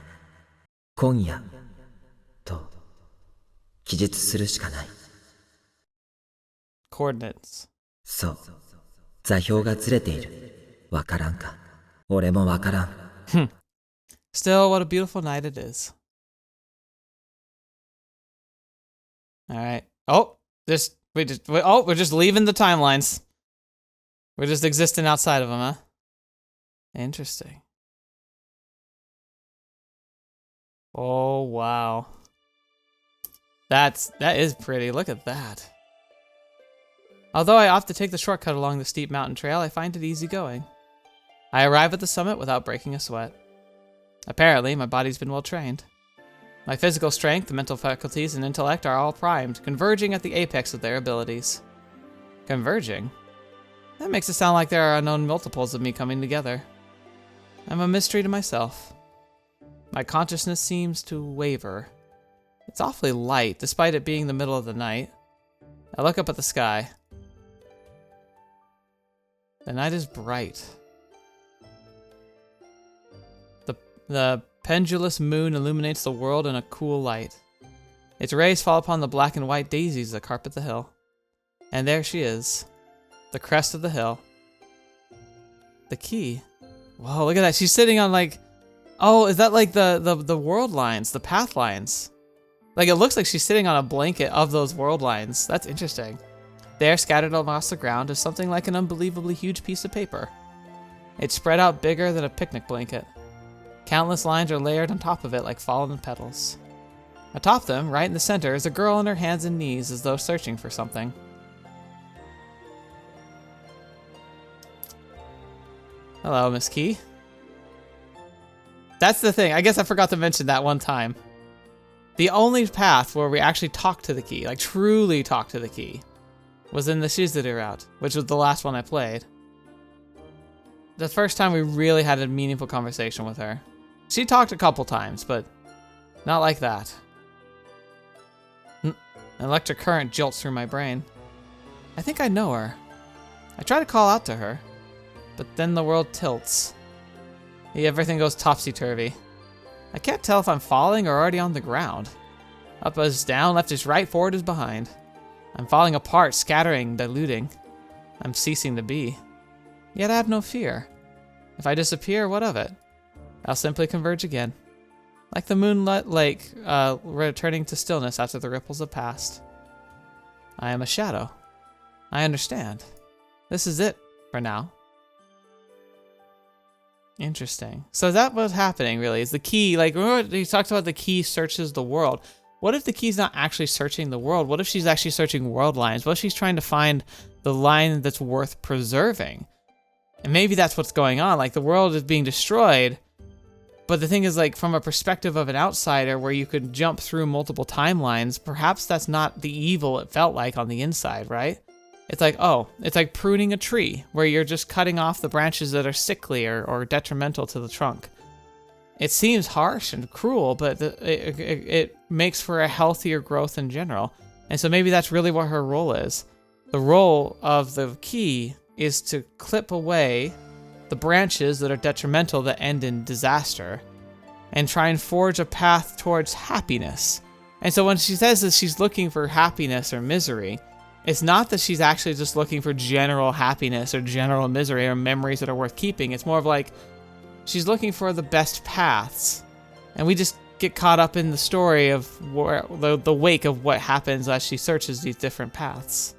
今夜と記述するしかない。Coordinates. そう。座標がずれている。わからんか。俺もわからん。Still, what a beautiful night it is. Alright. Oh, we're just leaving the timelines. We're just existing outside of them, huh? Interesting. Oh, wow. That is pretty. Look at that. Although I opt to take the shortcut along the steep mountain trail, I find it easy going. I arrive at the summit without breaking a sweat. Apparently, my body's been well trained. My physical strength, mental faculties, and intellect are all primed, converging at the apex of their abilities. Converging? That makes it sound like there are unknown multiples of me coming together. I'm a mystery to myself. My consciousness seems to waver. It's awfully light, despite it being the middle of the night. I look up at the sky. The night is bright. The pendulous moon illuminates the world in a cool light. Its rays fall upon the black and white daisies that carpet the hill. And there she is, the crest of the hill. The key. Whoa, look at that. She's sitting on like, oh, is that like the world lines, the path lines? Like it looks like she's sitting on a blanket of those world lines. That's interesting. There, scattered across the ground, is something like an unbelievably huge piece of paper. It's spread out bigger than a picnic blanket. Countless lines are layered on top of it like fallen petals. Atop them, right in the center, is a girl on her hands and knees as though searching for something. Hello, Miss Key. That's the thing. I guess I forgot to mention that one time. The only path where we actually talked to the key, like truly talked to the key, was in the Shizuru route, which was the last one I played. The first time we really had a meaningful conversation with her. She talked a couple times, but not like that. An electric current jolts through my brain. I think I know her. I try to call out to her, but then the world tilts. Everything goes topsy-turvy. I can't tell if I'm falling or already on the ground. Up is down, left is right, forward is behind. I'm falling apart, scattering, diluting. I'm ceasing to be. Yet I have no fear. If I disappear, what of it? I'll simply converge again. Like the moonlit lake, returning to stillness after the ripples have passed. I am a shadow. I understand. This is it, for now. Interesting. So that was happening, really, is the key, like, remember he talked about the key searches the world. What if the key's not actually searching the world? What if she's actually searching world lines? What if she's trying to find the line that's worth preserving? And maybe that's what's going on. Like, the world is being destroyed, but the thing is, like, from a perspective of an outsider where you could jump through multiple timelines, perhaps that's not the evil it felt like on the inside, right? It's like, oh, it's like pruning a tree, where you're just cutting off the branches that are sickly or detrimental to the trunk. It seems harsh and cruel, but it makes for a healthier growth in general. And so maybe that's really what her role is. The role of the key is to clip away the branches that are detrimental that end in disaster and try and forge a path towards happiness. And so when she says that she's looking for happiness or misery, it's not that she's actually just looking for general happiness or general misery or memories that are worth keeping. It's more of like she's looking for the best paths. And we just get caught up in the story of the wake of what happens as she searches these different paths.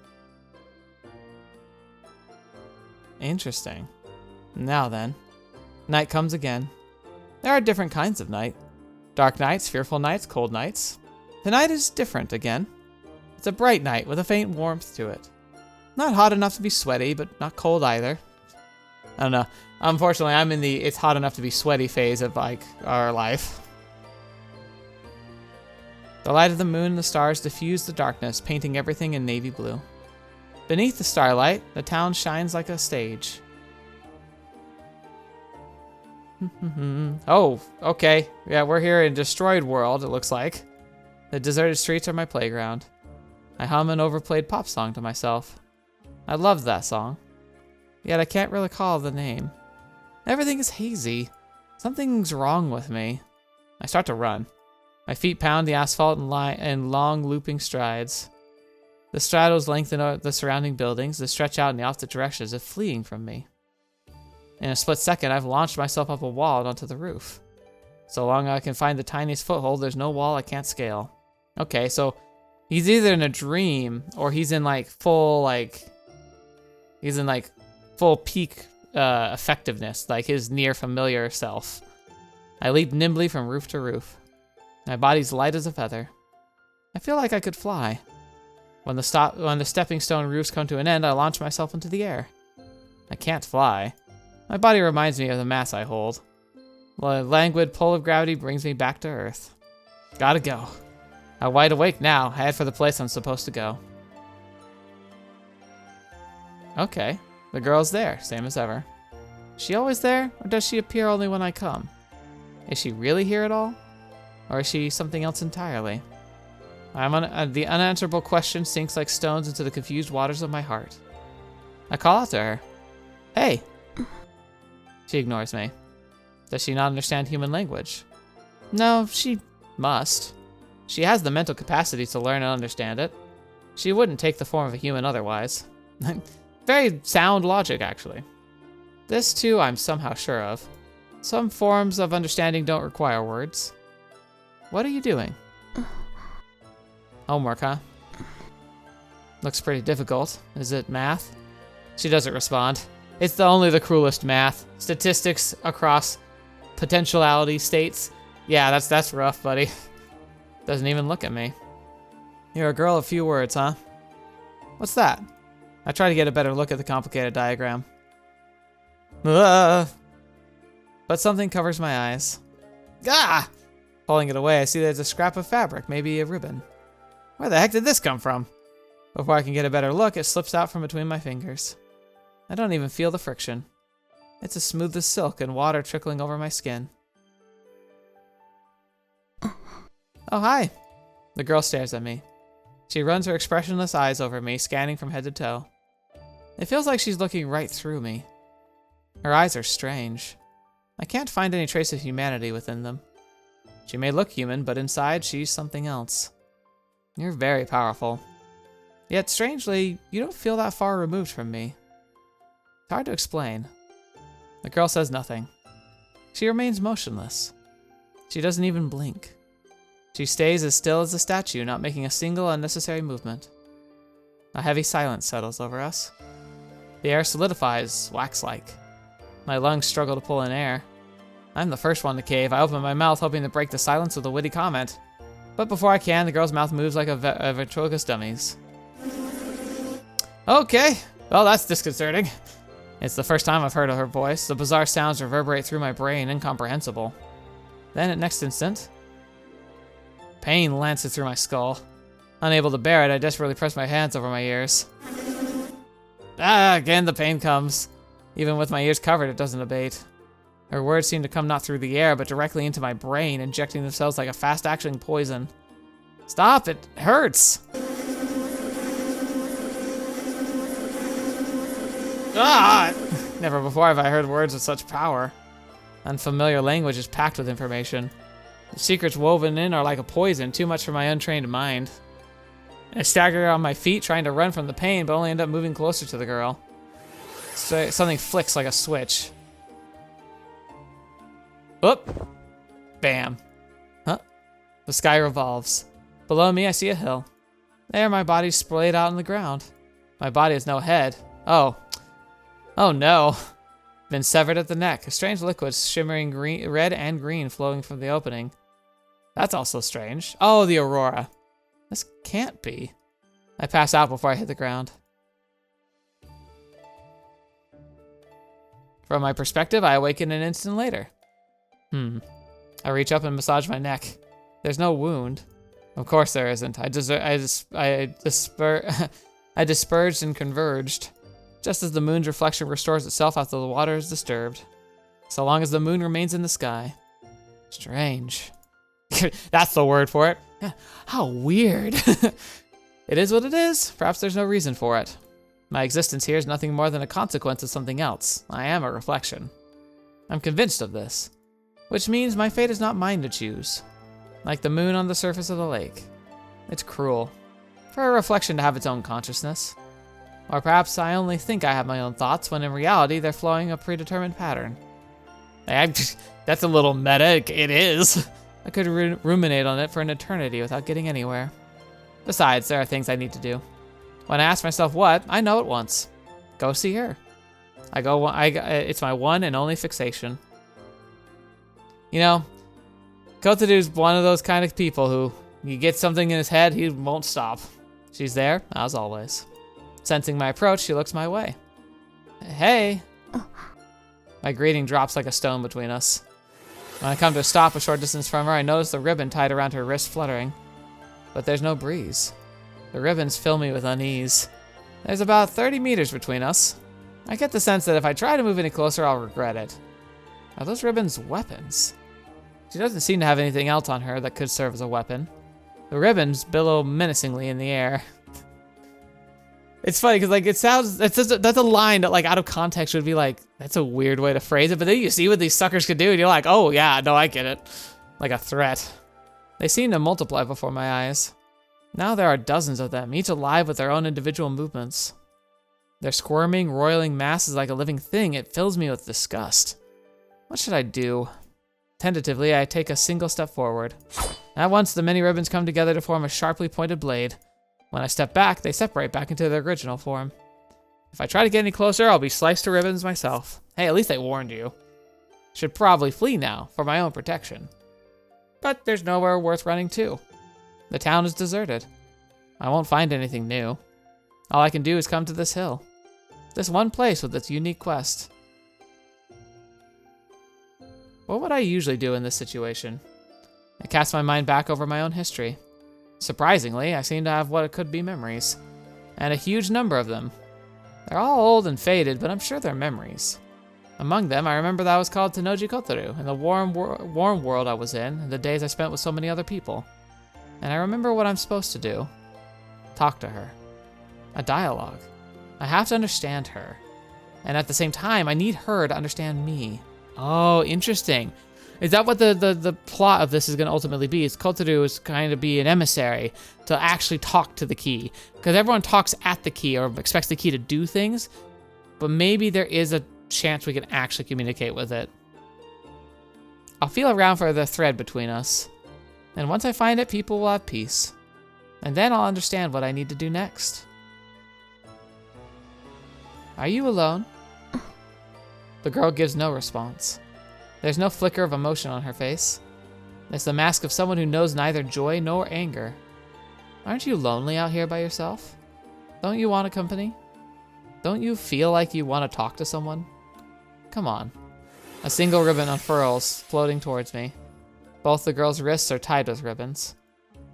Interesting. Now then, night comes again. There are different kinds of night. Dark nights, fearful nights, cold nights. Tonight is different again. It's a bright night with a faint warmth to it. Not hot enough to be sweaty, but not cold either. I don't know. Unfortunately, I'm in the it's hot enough to be sweaty phase of, like, our life. The light of the moon and the stars diffuse the darkness, painting everything in navy blue. Beneath the starlight, the town shines like a stage. Oh, okay. Yeah, we're here in Destroyed World, it looks like. The deserted streets are my playground. I hum an overplayed pop song to myself. I loved that song. Yet I can't really recall the name. Everything is hazy. Something's wrong with me. I start to run. My feet pound the asphalt in long looping strides. The straddles lengthen the surrounding buildings that stretch out in the opposite direction as if fleeing from me. In a split second, I've launched myself up a wall and onto the roof. So long as I can find the tiniest foothold, there's no wall I can't scale. Okay, so he's either in a dream or he's in like full peak effectiveness, like his near familiar self. I leap nimbly from roof to roof. My body's light as a feather. I feel like I could fly. When the stepping stone roofs come to an end, I launch myself into the air. I can't fly. My body reminds me of the mass I hold. The languid pull of gravity brings me back to Earth. Gotta go. I'm wide awake now. Head for the place I'm supposed to go. Okay, the girl's there, same as ever. Is she always there, or does she appear only when I come? Is she really here at all? Or is she something else entirely? The unanswerable question sinks like stones into the confused waters of my heart. I call out to her. Hey! She ignores me. Does she not understand human language? No, she must. She has the mental capacity to learn and understand it. She wouldn't take the form of a human otherwise. Very sound logic, actually. This, too, I'm somehow sure of. Some forms of understanding don't require words. What are you doing? Homework, huh? Looks pretty difficult. Is it math? She doesn't respond. It's only the cruelest math. Statistics across potentiality states. Yeah, that's rough, buddy. Doesn't even look at me. You're a girl of few words, huh? What's that? I try to get a better look at the complicated diagram. But something covers my eyes. Ah! Pulling it away, I see there's a scrap of fabric, maybe a ribbon. Where the heck did this come from? Before I can get a better look, it slips out from between my fingers. I don't even feel the friction. It's as smooth as silk and water trickling over my skin. Oh, hi. The girl stares at me. She runs her expressionless eyes over me, scanning from head to toe. It feels like she's looking right through me. Her eyes are strange. I can't find any trace of humanity within them. She may look human, but inside she's something else. You're very powerful. Yet, strangely, you don't feel that far removed from me. It's hard to explain. The girl says nothing. She remains motionless. She doesn't even blink. She stays as still as a statue, not making a single unnecessary movement. A heavy silence settles over us. The air solidifies, wax-like. My lungs struggle to pull in air. I'm the first one to cave. I open my mouth, hoping to break the silence with a witty comment. But before I can, the girl's mouth moves like a ventriloquist dummy's. Okay, well that's disconcerting. It's the first time I've heard of her voice. The bizarre sounds reverberate through my brain, incomprehensible. Then, at next instant, pain lances through my skull. Unable to bear it, I desperately press my hands over my ears. Again the pain comes. Even with my ears covered, it doesn't abate. Her words seem to come not through the air, but directly into my brain, injecting themselves like a fast-acting poison. Stop, it hurts! Ah! Never before have I heard words with such power. Unfamiliar language is packed with information. The secrets woven in are like a poison, too much for my untrained mind. I stagger on my feet, trying to run from the pain, but only end up moving closer to the girl. So something flicks like a switch. Oop! Bam. Huh? The sky revolves. Below me, I see a hill. There, my body's splayed out on the ground. My body has no head. Oh. Oh no. Been severed at the neck. A strange liquid shimmering green, red and green flowing from the opening. That's also strange. Oh, the aurora. This can't be. I pass out before I hit the ground. From my perspective, I awaken an instant later. I reach up and massage my neck. There's no wound. Of course there isn't. I dispersed and converged, just as the moon's reflection restores itself after the water is disturbed. So long as the moon remains in the sky. Strange. That's the word for it. How weird. It is what it is. Perhaps there's no reason for it. My existence here is nothing more than a consequence of something else. I am a reflection. I'm convinced of this. Which means my fate is not mine to choose. like the moon on the surface of the lake. It's cruel for a reflection to have its own consciousness. Or perhaps I only think I have my own thoughts when in reality they're flowing a predetermined pattern. That's a little meta, it is. I could ruminate on it for an eternity without getting anywhere. Besides, there are things I need to do. When I ask myself what, I know at once. Go see her. It's my one and only fixation. You know, Kotarou's one of those kind of people who, you get something in his head, he won't stop. She's there, as always. Sensing my approach, she looks my way. Hey. My greeting drops like a stone between us. When I come to a stop a short distance from her, I notice the ribbon tied around her wrist fluttering. But there's no breeze. The ribbons fill me with unease. There's about 30 meters between us. I get the sense that if I try to move any closer, I'll regret it. Are those ribbons weapons? She doesn't seem to have anything else on her that could serve as a weapon. The ribbons billow menacingly in the air. It's funny because like it sounds, that's a line that like out of context would be like, that's a weird way to phrase it, but then you see what these suckers could do and you're like, oh yeah, no, I get it. Like a threat. They seem to multiply before my eyes. Now there are dozens of them, each alive with their own individual movements. Their squirming, roiling mass is like a living thing. It fills me with disgust. What should I do? Tentatively, I take a single step forward. At once, the many ribbons come together to form a sharply pointed blade. When I step back, they separate back into their original form. If I try to get any closer, I'll be sliced to ribbons myself. Hey, at least I warned you. Should probably flee now, for my own protection. But there's nowhere worth running to. The town is deserted. I won't find anything new. All I can do is come to this hill. This one place with its unique quest. What would I usually do in this situation? I cast my mind back over my own history. Surprisingly, I seem to have what could be memories. And a huge number of them. They're all old and faded, but I'm sure they're memories. Among them, I remember that I was called Tennouji Kotarou, and the warm world I was in, and the days I spent with so many other people. And I remember what I'm supposed to do. Talk to her. A dialogue. I have to understand her. And at the same time, I need her to understand me. Oh, interesting. Is that what the plot of this is going to ultimately be? Is Kotarou is kind of be an emissary to actually talk to the key. Because everyone talks at the key or expects the key to do things. But maybe there is a chance we can actually communicate with it. I'll feel around for the thread between us. And once I find it, people will have peace. And then I'll understand what I need to do next. Are you alone? The girl gives no response. There's no flicker of emotion on her face. It's the mask of someone who knows neither joy nor anger. Aren't you lonely out here by yourself? Don't you want a company? Don't you feel like you want to talk to someone? Come on. A single ribbon unfurls, floating towards me. Both the girl's wrists are tied with ribbons.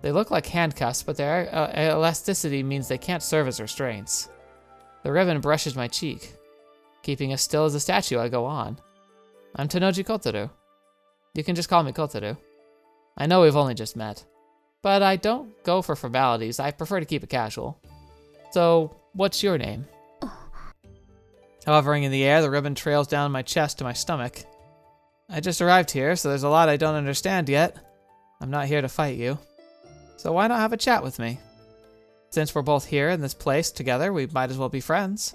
They look like handcuffs, but their elasticity means they can't serve as restraints. The ribbon brushes my cheek. Keeping as still as a statue, I go on. I'm Tennouji Kotarou. You can just call me Kotarou. I know we've only just met, but I don't go for formalities. I prefer to keep it casual. So, what's your name? Hovering in the air, the ribbon trails down my chest to my stomach. I just arrived here, so there's a lot I don't understand yet. I'm not here to fight you. So why not have a chat with me? Since we're both here in this place together, we might as well be friends.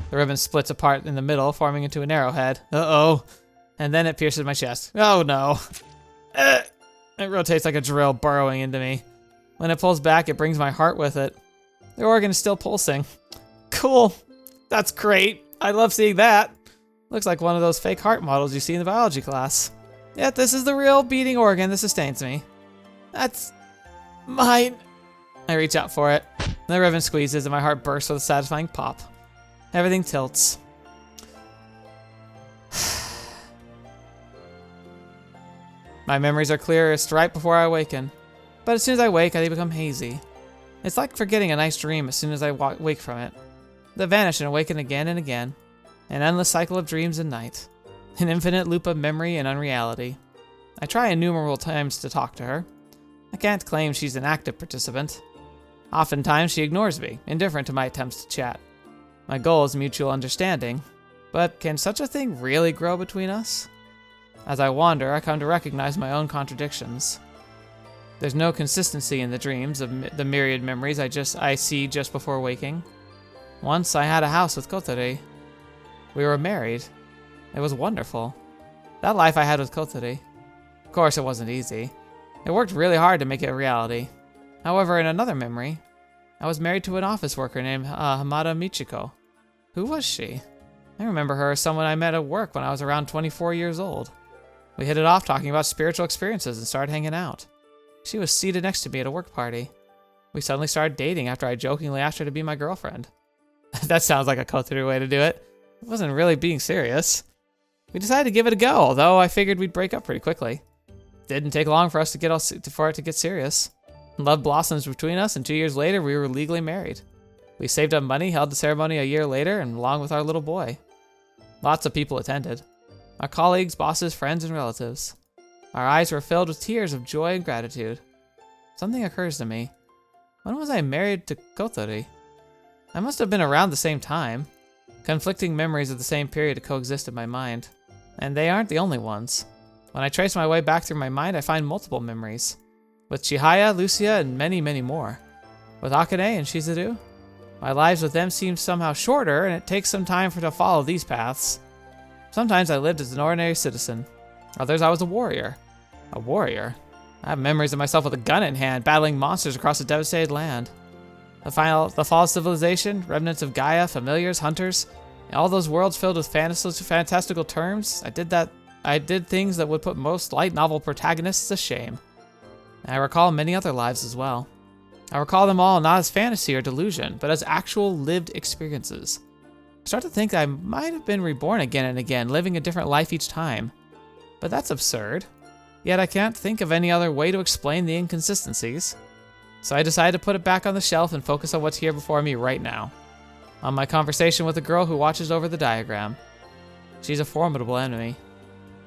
The ribbon splits apart in the middle, forming into an arrowhead. Uh-oh. And then it pierces my chest. Oh no. It rotates like a drill, burrowing into me. When it pulls back, it brings my heart with it. The organ is still pulsing. Cool. That's great. I love seeing that. Looks like one of those fake heart models you see in the biology class. Yet this is the real beating organ that sustains me. That's mine. I reach out for it. The ribbon squeezes and my heart bursts with a satisfying pop. Everything tilts. My memories are clearest right before I awaken. But as soon as I wake, they become hazy. It's like forgetting a nice dream as soon as I wake from it. They vanish and awaken again and again. An endless cycle of dreams and night. An infinite loop of memory and unreality. I try innumerable times to talk to her. I can't claim she's an active participant. Oftentimes she ignores me, indifferent to my attempts to chat. My goal is mutual understanding. But can such a thing really grow between us? As I wander, I come to recognize my own contradictions. There's no consistency in the dreams of the myriad memories I see just before waking. Once I had a house with Kotori. We were married. It was wonderful. That life I had with Kotori. Of course, it wasn't easy. It worked really hard to make it a reality. However, in another memory, I was married to an office worker named Hamada Michiko. Who was she? I remember her as someone I met at work when I was around 24 years old. We hit it off talking about spiritual experiences and started hanging out. She was seated next to me at a work party. We suddenly started dating after I jokingly asked her to be my girlfriend. That sounds like a Kotaru way to do it. I wasn't really being serious. We decided to give it a go, although I figured we'd break up pretty quickly. It didn't take long for it to get serious. Love blossomed between us, and 2 years later, we were legally married. We saved up money, held the ceremony a year later, and along with our little boy. Lots of people attended. Our colleagues, bosses, friends, and relatives. Our eyes were filled with tears of joy and gratitude. Something occurs to me. When was I married to Kotori? I must have been around the same time. Conflicting memories of the same period coexist in my mind. And they aren't the only ones. When I trace my way back through my mind, I find multiple memories. With Chihaya, Lucia, and many, many more. With Akane and Shizuru, my lives with them seem somehow shorter, and it takes some time to follow these paths. Sometimes I lived as an ordinary citizen. Others I was a warrior. A warrior? I have memories of myself with a gun in hand, battling monsters across a devastated land. The fall of civilization, remnants of Gaia, familiars, hunters, and all those worlds filled with fantastical terms. I did things that would put most light novel protagonists to shame. And I recall many other lives as well. I recall them all not as fantasy or delusion, but as actual lived experiences. I start to think I might have been reborn again and again, living a different life each time. But that's absurd. Yet I can't think of any other way to explain the inconsistencies. So I decided to put it back on the shelf and focus on what's here before me right now. On my conversation with the girl who watches over the diagram. She's a formidable enemy.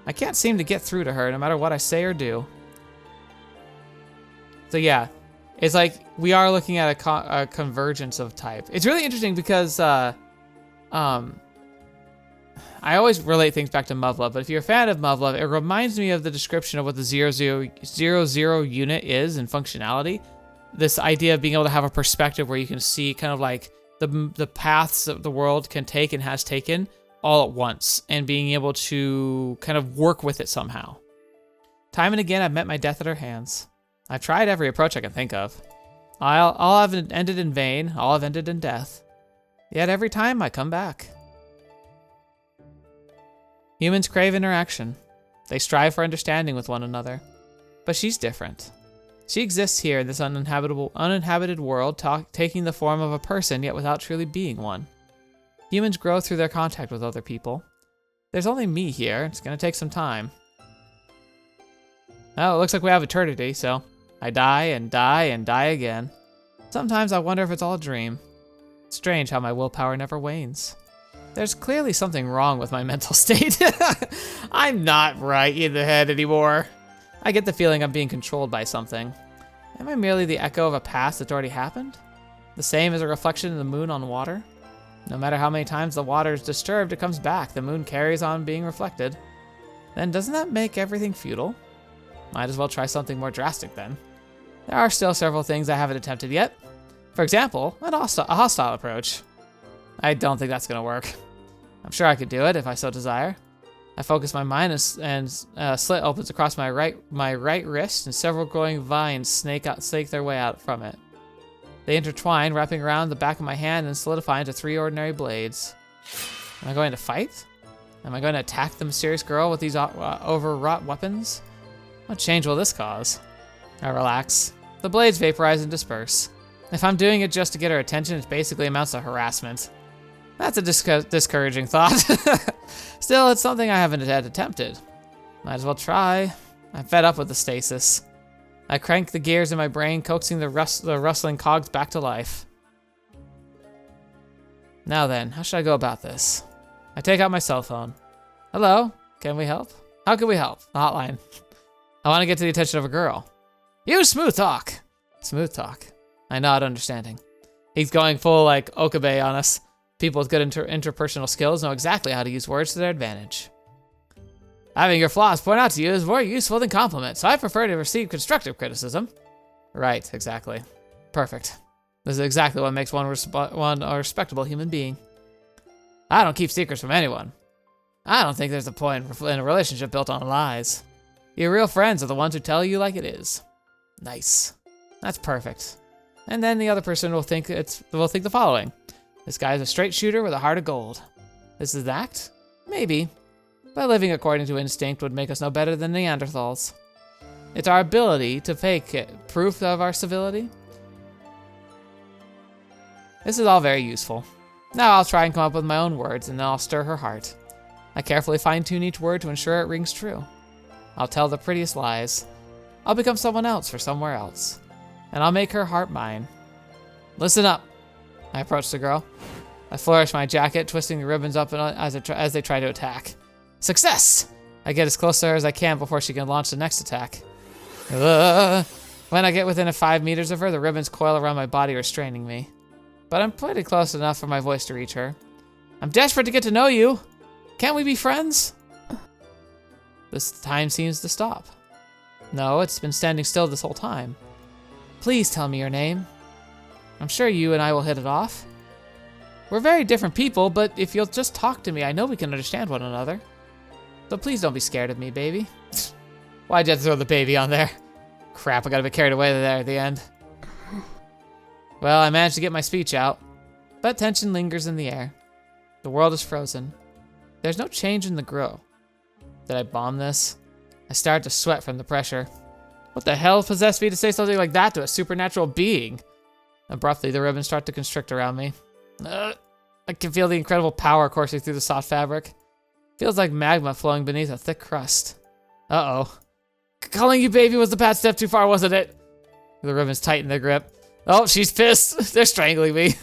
I can't seem to get through to her no matter what I say or do. So yeah, it's like we are looking at a convergence of type. It's really interesting because I always relate things back to Muv-Luv, but if you're a fan of Muv-Luv, it reminds me of the description of what the 000 unit is in functionality. This idea of being able to have a perspective where you can see kind of like the paths that the world can take and has taken all at once, and being able to kind of work with it somehow. Time and again, I've met my death at her hands. I've tried every approach I can think of. All have ended in vain, all have ended in death. Yet every time I come back. Humans crave interaction. They strive for understanding with one another. But she's different. She exists here in this uninhabited world, taking the form of a person, yet without truly being one. Humans grow through their contact with other people. There's only me here. It's gonna take some time. Oh, it looks like we have eternity, so I die and die and die again. Sometimes I wonder if it's all a dream. It's strange how my willpower never wanes. There's clearly something wrong with my mental state. I'm not right in the head anymore. I get the feeling I'm being controlled by something. Am I merely the echo of a past that's already happened? The same as a reflection of the moon on water? No matter how many times the water is disturbed, it comes back. The moon carries on being reflected. Then doesn't that make everything futile? Might as well try something more drastic then. There are still several things I haven't attempted yet. For example, a hostile approach. I don't think that's gonna work. I'm sure I could do it if I so desire. I focus my mind and slit opens across my right wrist, and several growing vines snake their way out from it. They intertwine, wrapping around the back of my hand and solidify into 3 ordinary blades. Am I going to fight? Am I going to attack the mysterious girl with these overwrought weapons? What change will this cause? I relax. The blades vaporize and disperse. If I'm doing it just to get her attention, it basically amounts to harassment. That's a discouraging thought. Still, it's something I haven't yet attempted. Might as well try. I'm fed up with the stasis. I crank the gears in my brain, coaxing the rustling cogs back to life. Now then, how should I go about this? I take out my cell phone. Hello, can we help? How can we help? The hotline. I want to get to the attention of a girl. Use smooth talk. Smooth talk. I nod, understanding. He's going full like Okabe on us. People with good interpersonal skills know exactly how to use words to their advantage. Having your flaws pointed out to you is more useful than compliments, so I prefer to receive constructive criticism. Right, exactly. Perfect. This is exactly what makes one a respectable human being. I don't keep secrets from anyone. I don't think there's a point in a relationship built on lies. Your real friends are the ones who tell you like it is. Nice. That's perfect. And then the other person will think the following. This guy is a straight shooter with a heart of gold. This is that? Maybe. But living according to instinct would make us no better than Neanderthals. It's our ability to fake it. Proof of our civility? This is all very useful. Now I'll try and come up with my own words, and then I'll stir her heart. I carefully fine-tune each word to ensure it rings true. I'll tell the prettiest lies. I'll become someone else for somewhere else. And I'll make her heart mine. Listen up. I approach the girl. I flourish my jacket, twisting the ribbons up as they try to attack. Success! I get as close to her as I can before she can launch the next attack. When I get within 5 meters of her, the ribbons coil around my body, restraining me. But I'm pretty close enough for my voice to reach her. I'm desperate to get to know you. Can't we be friends? This time seems to stop. No, it's been standing still this whole time. Please tell me your name. I'm sure you and I will hit it off. We're very different people, but if you'll just talk to me, I know we can understand one another. So please don't be scared of me, baby. Why'd you have to throw the baby on there? Crap, I got a bit carried away there at the end. Well, I managed to get my speech out, but tension lingers in the air. The world is frozen. There's no change in the grow. Did I bomb this? I start to sweat from the pressure. What the hell possessed me to say something like that to a supernatural being? Abruptly, the ribbons start to constrict around me. I can feel the incredible power coursing through the soft fabric. Feels like magma flowing beneath a thick crust. Uh-oh. Calling you baby was the bad step too far, wasn't it? The ribbons tighten their grip. Oh, she's pissed. They're strangling me.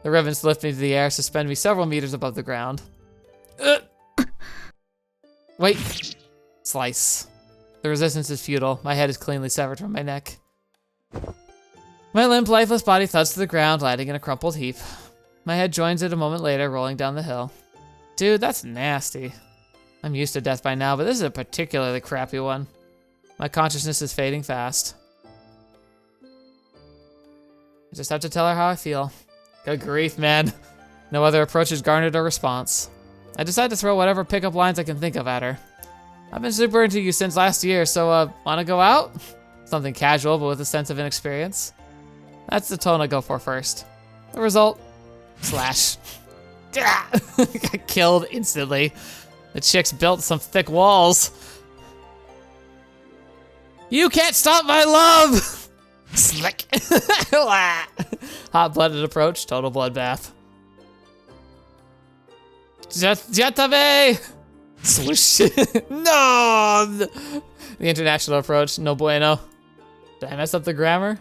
The ribbons lift me to the air, suspend me several meters above the ground. Wait. Slice. The resistance is futile. My head is cleanly severed from my neck. My limp, lifeless body thuds to the ground, landing in a crumpled heap. My head joins it a moment later, rolling down the hill. Dude, that's nasty. I'm used to death by now, but this is a particularly crappy one. My consciousness is fading fast. I just have to tell her how I feel. Good grief, man. No other approach has garnered a response. I decide to throw whatever pickup lines I can think of at her. I've been super into you since last year, so wanna go out? Something casual, but with a sense of inexperience. That's the tone I go for first. The result? Slash. Got killed instantly. The chick's built some thick walls. You can't stop my love! Slick. Hot-blooded approach, total bloodbath. Jatabe! Swoosh. No! The international approach, no bueno. Did I mess up the grammar?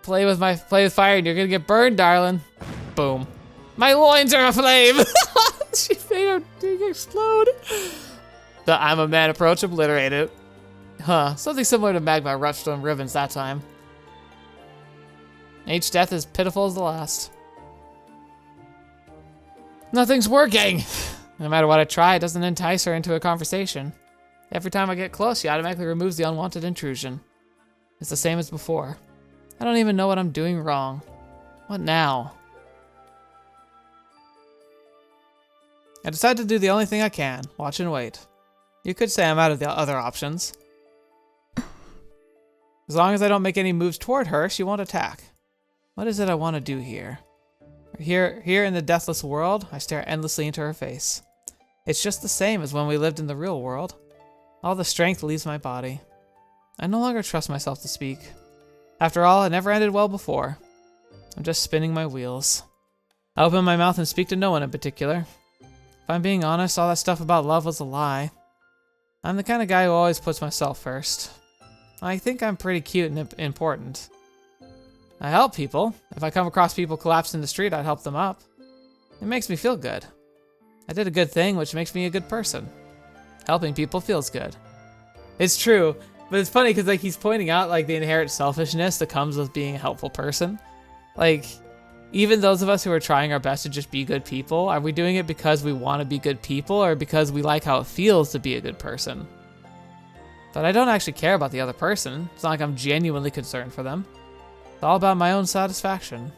Play with fire and you're gonna get burned, darling. Boom. My loins are aflame! She made her thing explode. The I'm a man approach obliterated. Huh, something similar to magma rushed on ribbons that time. Each death is pitiful as the last. Nothing's working! No matter what I try, it doesn't entice her into a conversation. Every time I get close, she automatically removes the unwanted intrusion. It's the same as before. I don't even know what I'm doing wrong. What now? I decide to do the only thing I can, watch and wait. You could say I'm out of the other options. As long as I don't make any moves toward her, she won't attack. What is it I want to do here? Here in the deathless world, I stare endlessly into her face. It's just the same as when we lived in the real world. All the strength leaves my body. I no longer trust myself to speak. After all, it never ended well before. I'm just spinning my wheels. I open my mouth and speak to no one in particular. If I'm being honest, all that stuff about love was a lie. I'm the kind of guy who always puts myself first. I think I'm pretty cute and important. I help people. If I come across people collapsed in the street, I'd help them up. It makes me feel good. I did a good thing, which makes me a good person. Helping people feels good. It's true, but it's funny because like he's pointing out like the inherent selfishness that comes with being a helpful person. Like, even those of us who are trying our best to just be good people, are we doing it because we want to be good people or because we like how it feels to be a good person? But I don't actually care about the other person. It's not like I'm genuinely concerned for them. It's all about my own satisfaction.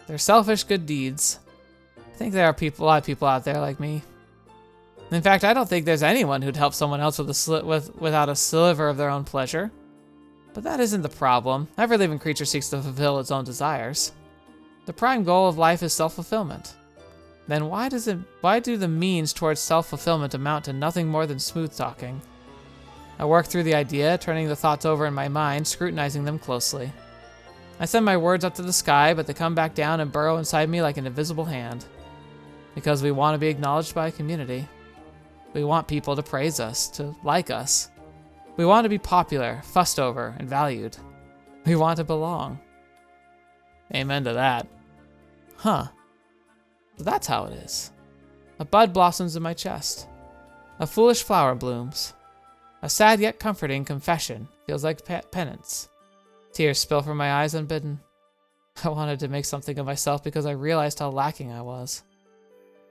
They're selfish good deeds. I think there are a lot of people out there like me. In fact, I don't think there's anyone who'd help someone else without a sliver of their own pleasure. But that isn't the problem. Every living creature seeks to fulfill its own desires. The prime goal of life is self-fulfillment. Then why do the means towards self-fulfillment amount to nothing more than smooth talking? I work through the idea, turning the thoughts over in my mind, scrutinizing them closely. I send my words up to the sky, but they come back down and burrow inside me like an invisible hand. Because we want to be acknowledged by a community. We want people to praise us, to like us. We want to be popular, fussed over, and valued. We want to belong. Amen to that. Huh. So that's how it is. A bud blossoms in my chest. A foolish flower blooms. A sad yet comforting confession feels like penance. Tears spill from my eyes unbidden. I wanted to make something of myself because I realized how lacking I was.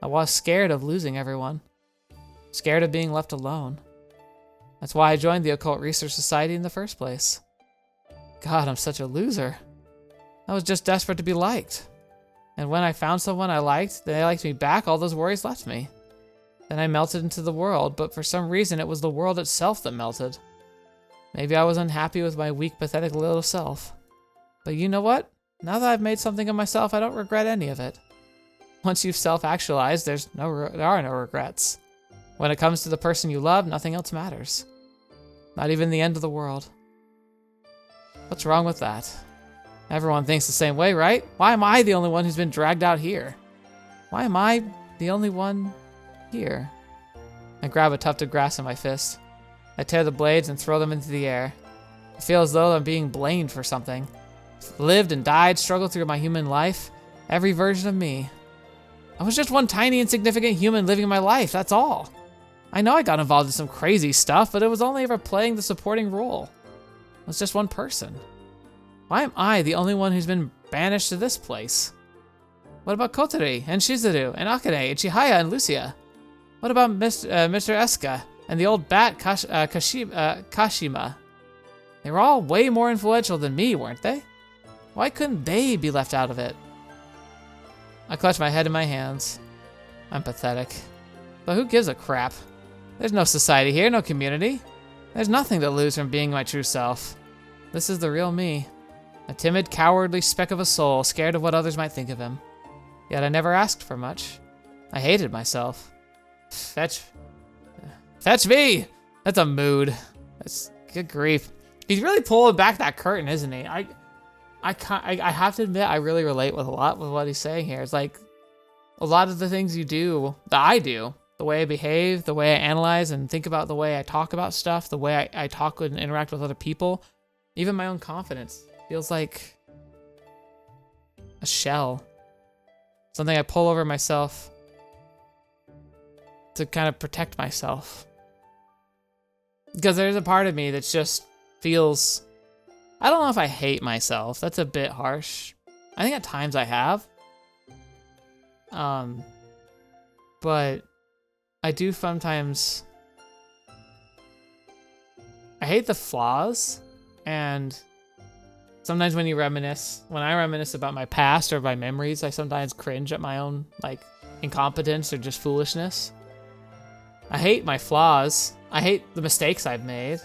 I was scared of losing everyone. Scared of being left alone. That's why I joined the Occult Research Society in the first place. God, I'm such a loser. I was just desperate to be liked. And when I found someone I liked, they liked me back, all those worries left me. Then I melted into the world, but for some reason it was the world itself that melted. Maybe I was unhappy with my weak, pathetic little self. But you know what? Now that I've made something of myself, I don't regret any of it. Once you've self-actualized, there are no regrets. When it comes to the person you love, nothing else matters. Not even the end of the world. What's wrong with that? Everyone thinks the same way, right? Why am I the only one who's been dragged out here? Why am I the only one here? I grab a tuft of grass in my fist. I tear the blades and throw them into the air. I feel as though I'm being blamed for something. Lived and died, struggled through my human life. Every version of me. I was just one tiny insignificant human living my life, that's all. I know I got involved in some crazy stuff, but it was only ever playing the supporting role. I was just one person. Why am I the only one who's been banished to this place? What about Kotori and Shizuru and Akane and Chihaya and Lucia? What about Mr. Eska and the old bat Kashima? They were all way more influential than me, weren't they? Why couldn't they be left out of it? I clutch my head in my hands. I'm pathetic. But who gives a crap? There's no society here, no community. There's nothing to lose from being my true self. This is the real me. A timid, cowardly speck of a soul, scared of what others might think of him. Yet I never asked for much. I hated myself. Fetch me! That's a mood. That's good grief. He's really pulling back that curtain, isn't he? I have to admit, I really relate with a lot with what he's saying here. It's like a lot of the things you do, that I do, the way I behave, the way I analyze and think about the way I talk about stuff, the way I talk and interact with other people, even my own confidence feels like a shell. Something I pull over myself to kind of protect myself. Because there's a part of me that just feels, I don't know if I hate myself. That's a bit harsh. I think at times I have. But I do sometimes, I hate the flaws, and sometimes when I reminisce about my past or my memories, I sometimes cringe at my own like incompetence or just foolishness. I hate my flaws. I hate the mistakes I've made.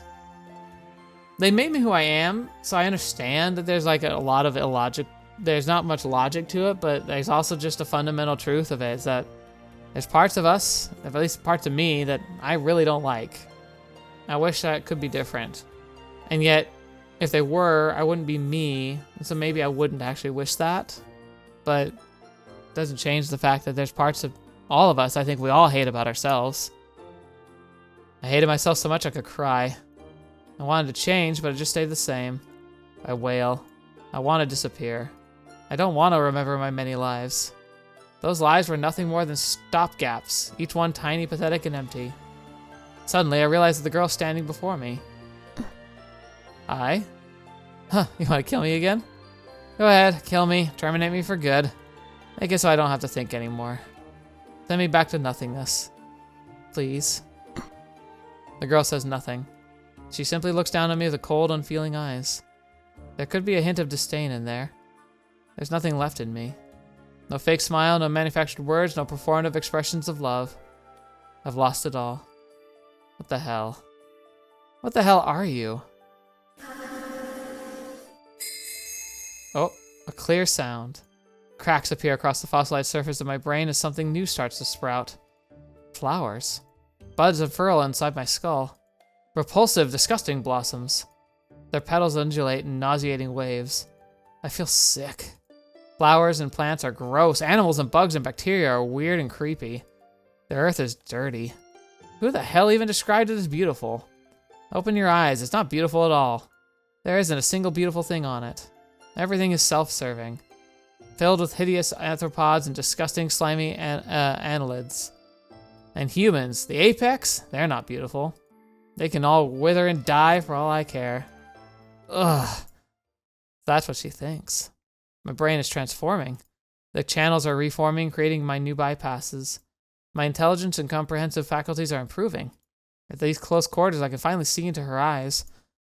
They made me who I am, so I understand that there's like a lot of illogic, there's not much logic to it, but there's also just a fundamental truth of it, is that there's parts of us, at least parts of me, that I really don't like. I wish that could be different. And yet, if they were, I wouldn't be me, and so maybe I wouldn't actually wish that. But it doesn't change the fact that there's parts of all of us I think we all hate about ourselves. I hated myself so much I could cry. I wanted to change, but it just stayed the same. I wail. I want to disappear. I don't want to remember my many lives. Those lives were nothing more than stopgaps, each one tiny, pathetic, and empty. Suddenly, I realized that the girl standing before me. I? Huh, you want to kill me again? Go ahead, kill me, terminate me for good. Make it so I don't have to think anymore. Send me back to nothingness. Please. The girl says nothing. She simply looks down at me with cold, unfeeling eyes. There could be a hint of disdain in there. There's nothing left in me. No fake smile, no manufactured words, no performative expressions of love. I've lost it all. What the hell? What the hell are you? Oh, a clear sound. Cracks appear across the fossilized surface of my brain as something new starts to sprout. Flowers. Buds unfurl inside my skull. Repulsive, disgusting blossoms. Their petals undulate in nauseating waves. I feel sick. Flowers and plants are gross. Animals and bugs and bacteria are weird and creepy. The earth is dirty. Who the hell even described it as beautiful? Open your eyes. It's not beautiful at all. There isn't a single beautiful thing on it. Everything is self-serving. Filled with hideous arthropods and disgusting, slimy annelids. And humans, the apex, they're not beautiful. They can all wither and die for all I care. Ugh. That's what she thinks. My brain is transforming. The channels are reforming, creating my new bypasses. My intelligence and comprehensive faculties are improving. At these close quarters, I can finally see into her eyes.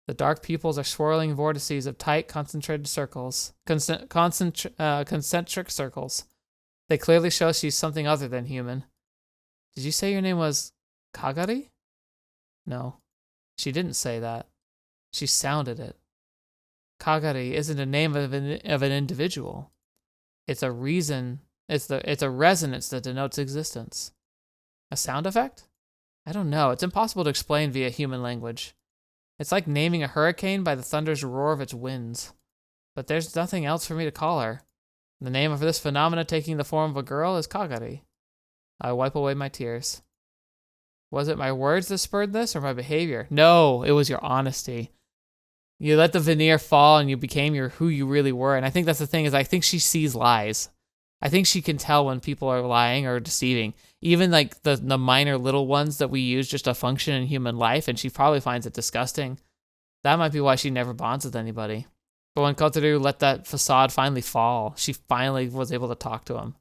The dark pupils are swirling vortices of tight, concentric circles. They clearly show she's something other than human. Did you say your name was Kagari? No, she didn't say that. She sounded it. Kagari isn't a name of an individual. It's a reason. It's a resonance that denotes existence. A sound effect? I don't know. It's impossible to explain via human language. It's like naming a hurricane by the thunderous roar of its winds. But there's nothing else for me to call her. The name of this phenomena taking the form of a girl is Kagari. I wipe away my tears. Was it my words that spurred this, or my behavior? No, it was your honesty. You let the veneer fall and you became who you really were. And I think that's the thing, is I think she sees lies. I think she can tell when people are lying or deceiving. Even like the minor little ones that we use just to function in human life, and she probably finds it disgusting. That might be why she never bonds with anybody. But when Kotarou let that facade finally fall, she finally was able to talk to him.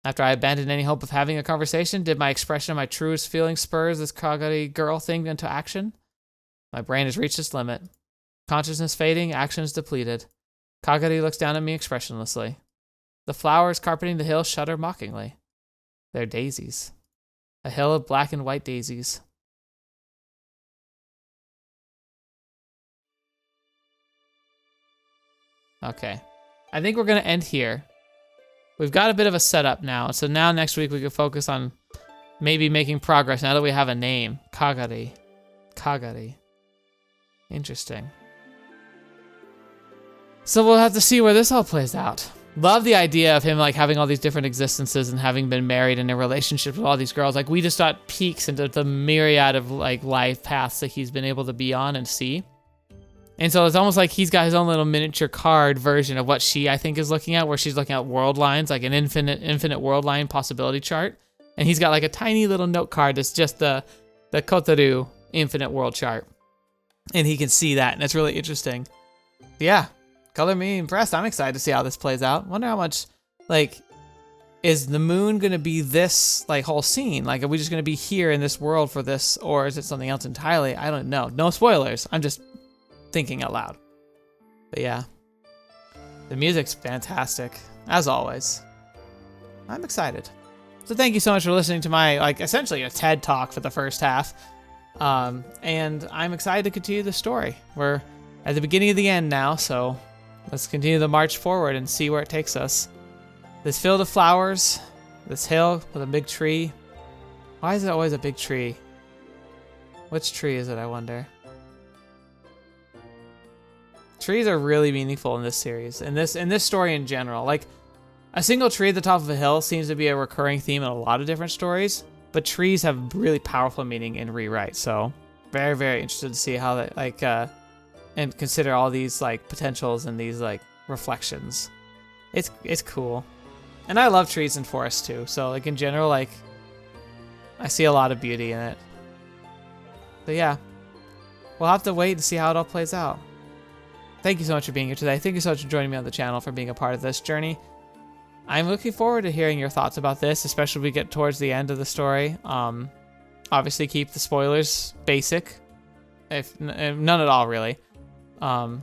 After I abandoned any hope of having a conversation, did my expression of my truest feelings spur this Kagari girl thing into action? My brain has reached its limit. Consciousness fading, actions depleted. Kagari looks down at me expressionlessly. The flowers carpeting the hill shudder mockingly. They're daisies. A hill of black and white daisies. Okay. I think we're going to end here. We've got a bit of a setup now, so now next week we can focus on maybe making progress now that we have a name. Kagari. Kagari. Interesting. So we'll have to see where this all plays out. Love the idea of him like having all these different existences and having been married and in relationships with all these girls. Like we just got peeks into the myriad of like life paths that he's been able to be on and see. And so it's almost like he's got his own little miniature card version of what she, I think, is looking at, where she's looking at world lines, like an infinite world line possibility chart. And he's got like a tiny little note card that's just the Kotarou infinite world chart. And he can see that, and it's really interesting. Yeah, color me impressed. I'm excited to see how this plays out. Wonder how much, like, is the moon going to be this, like, whole scene? Like, are we just going to be here in this world for this, or is it something else entirely? I don't know. No spoilers. I'm just thinking out loud. But yeah, the music's fantastic, as always. I'm excited. So thank you so much for listening to my, like, essentially a TED Talk for the first half. And I'm excited to continue the story. We're at the beginning of the end now, so let's continue the march forward and see where it takes us. This field of flowers, this hill with a big tree. Why is it always a big tree? Which tree is it, I wonder? Trees are really meaningful in this series, in this story in general. Like, a single tree at the top of a hill seems to be a recurring theme in a lot of different stories, but trees have really powerful meaning in ReWrite. So, very, very interested to see how that, like, and consider all these like potentials and these like reflections. It's cool, and I love trees and forests too. So, like in general, like I see a lot of beauty in it. But yeah, we'll have to wait and see how it all plays out. Thank you so much for being here today. Thank you so much for joining me on the channel, for being a part of this journey. I'm looking forward to hearing your thoughts about this, especially when we get towards the end of the story. Obviously keep the spoilers basic, if none at all really. But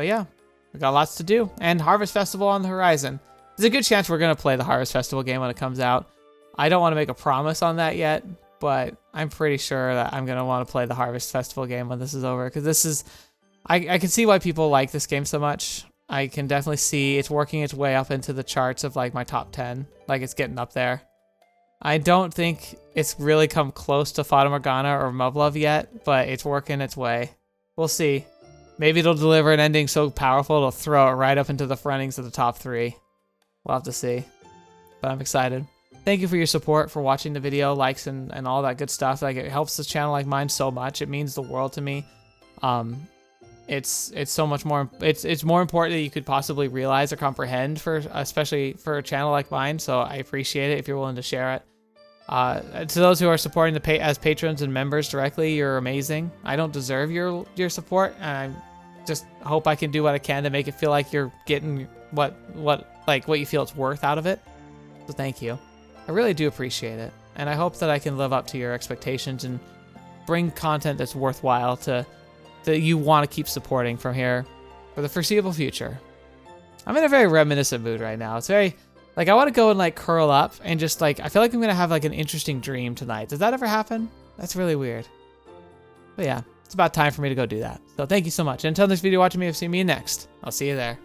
yeah, we got lots to do, and Harvest Festival on the horizon. There's a good chance we're gonna play the Harvest Festival game when it comes out. I don't want to make a promise on that yet, but I'm pretty sure that I'm gonna want to play the Harvest Festival game when this is over, because this is, I can see why people like this game so much. I can definitely see it's working its way up into the charts of like my top 10. Like it's getting up there. I don't think it's really come close to Fata Morgana or Muv-Luv yet, but it's working its way. We'll see. Maybe it'll deliver an ending so powerful it'll throw it right up into the frontings of the top 3. We'll have to see. But I'm excited. Thank you for your support, for watching the video, likes, and all that good stuff. Like, it helps this channel like mine so much. It means the world to me. It's so much more. It's more important than you could possibly realize or comprehend, especially for a channel like mine. So I appreciate it if you're willing to share it. To those who are supporting as patrons and members directly, you're amazing. I don't deserve your support, and I just hope I can do what I can to make it feel like you're getting what you feel it's worth out of it. So thank you. I really do appreciate it, and I hope that I can live up to your expectations and bring content that's worthwhile that you want to keep supporting from here for the foreseeable future. I'm in a very reminiscent mood right now. It's very, like, I want to go and, like, curl up and just, like, I feel like I'm going to have, like, an interesting dream tonight. Does that ever happen? That's really weird. But yeah, it's about time for me to go do that. So thank you so much. And until next video watching me, I've seen me next. I'll see you there.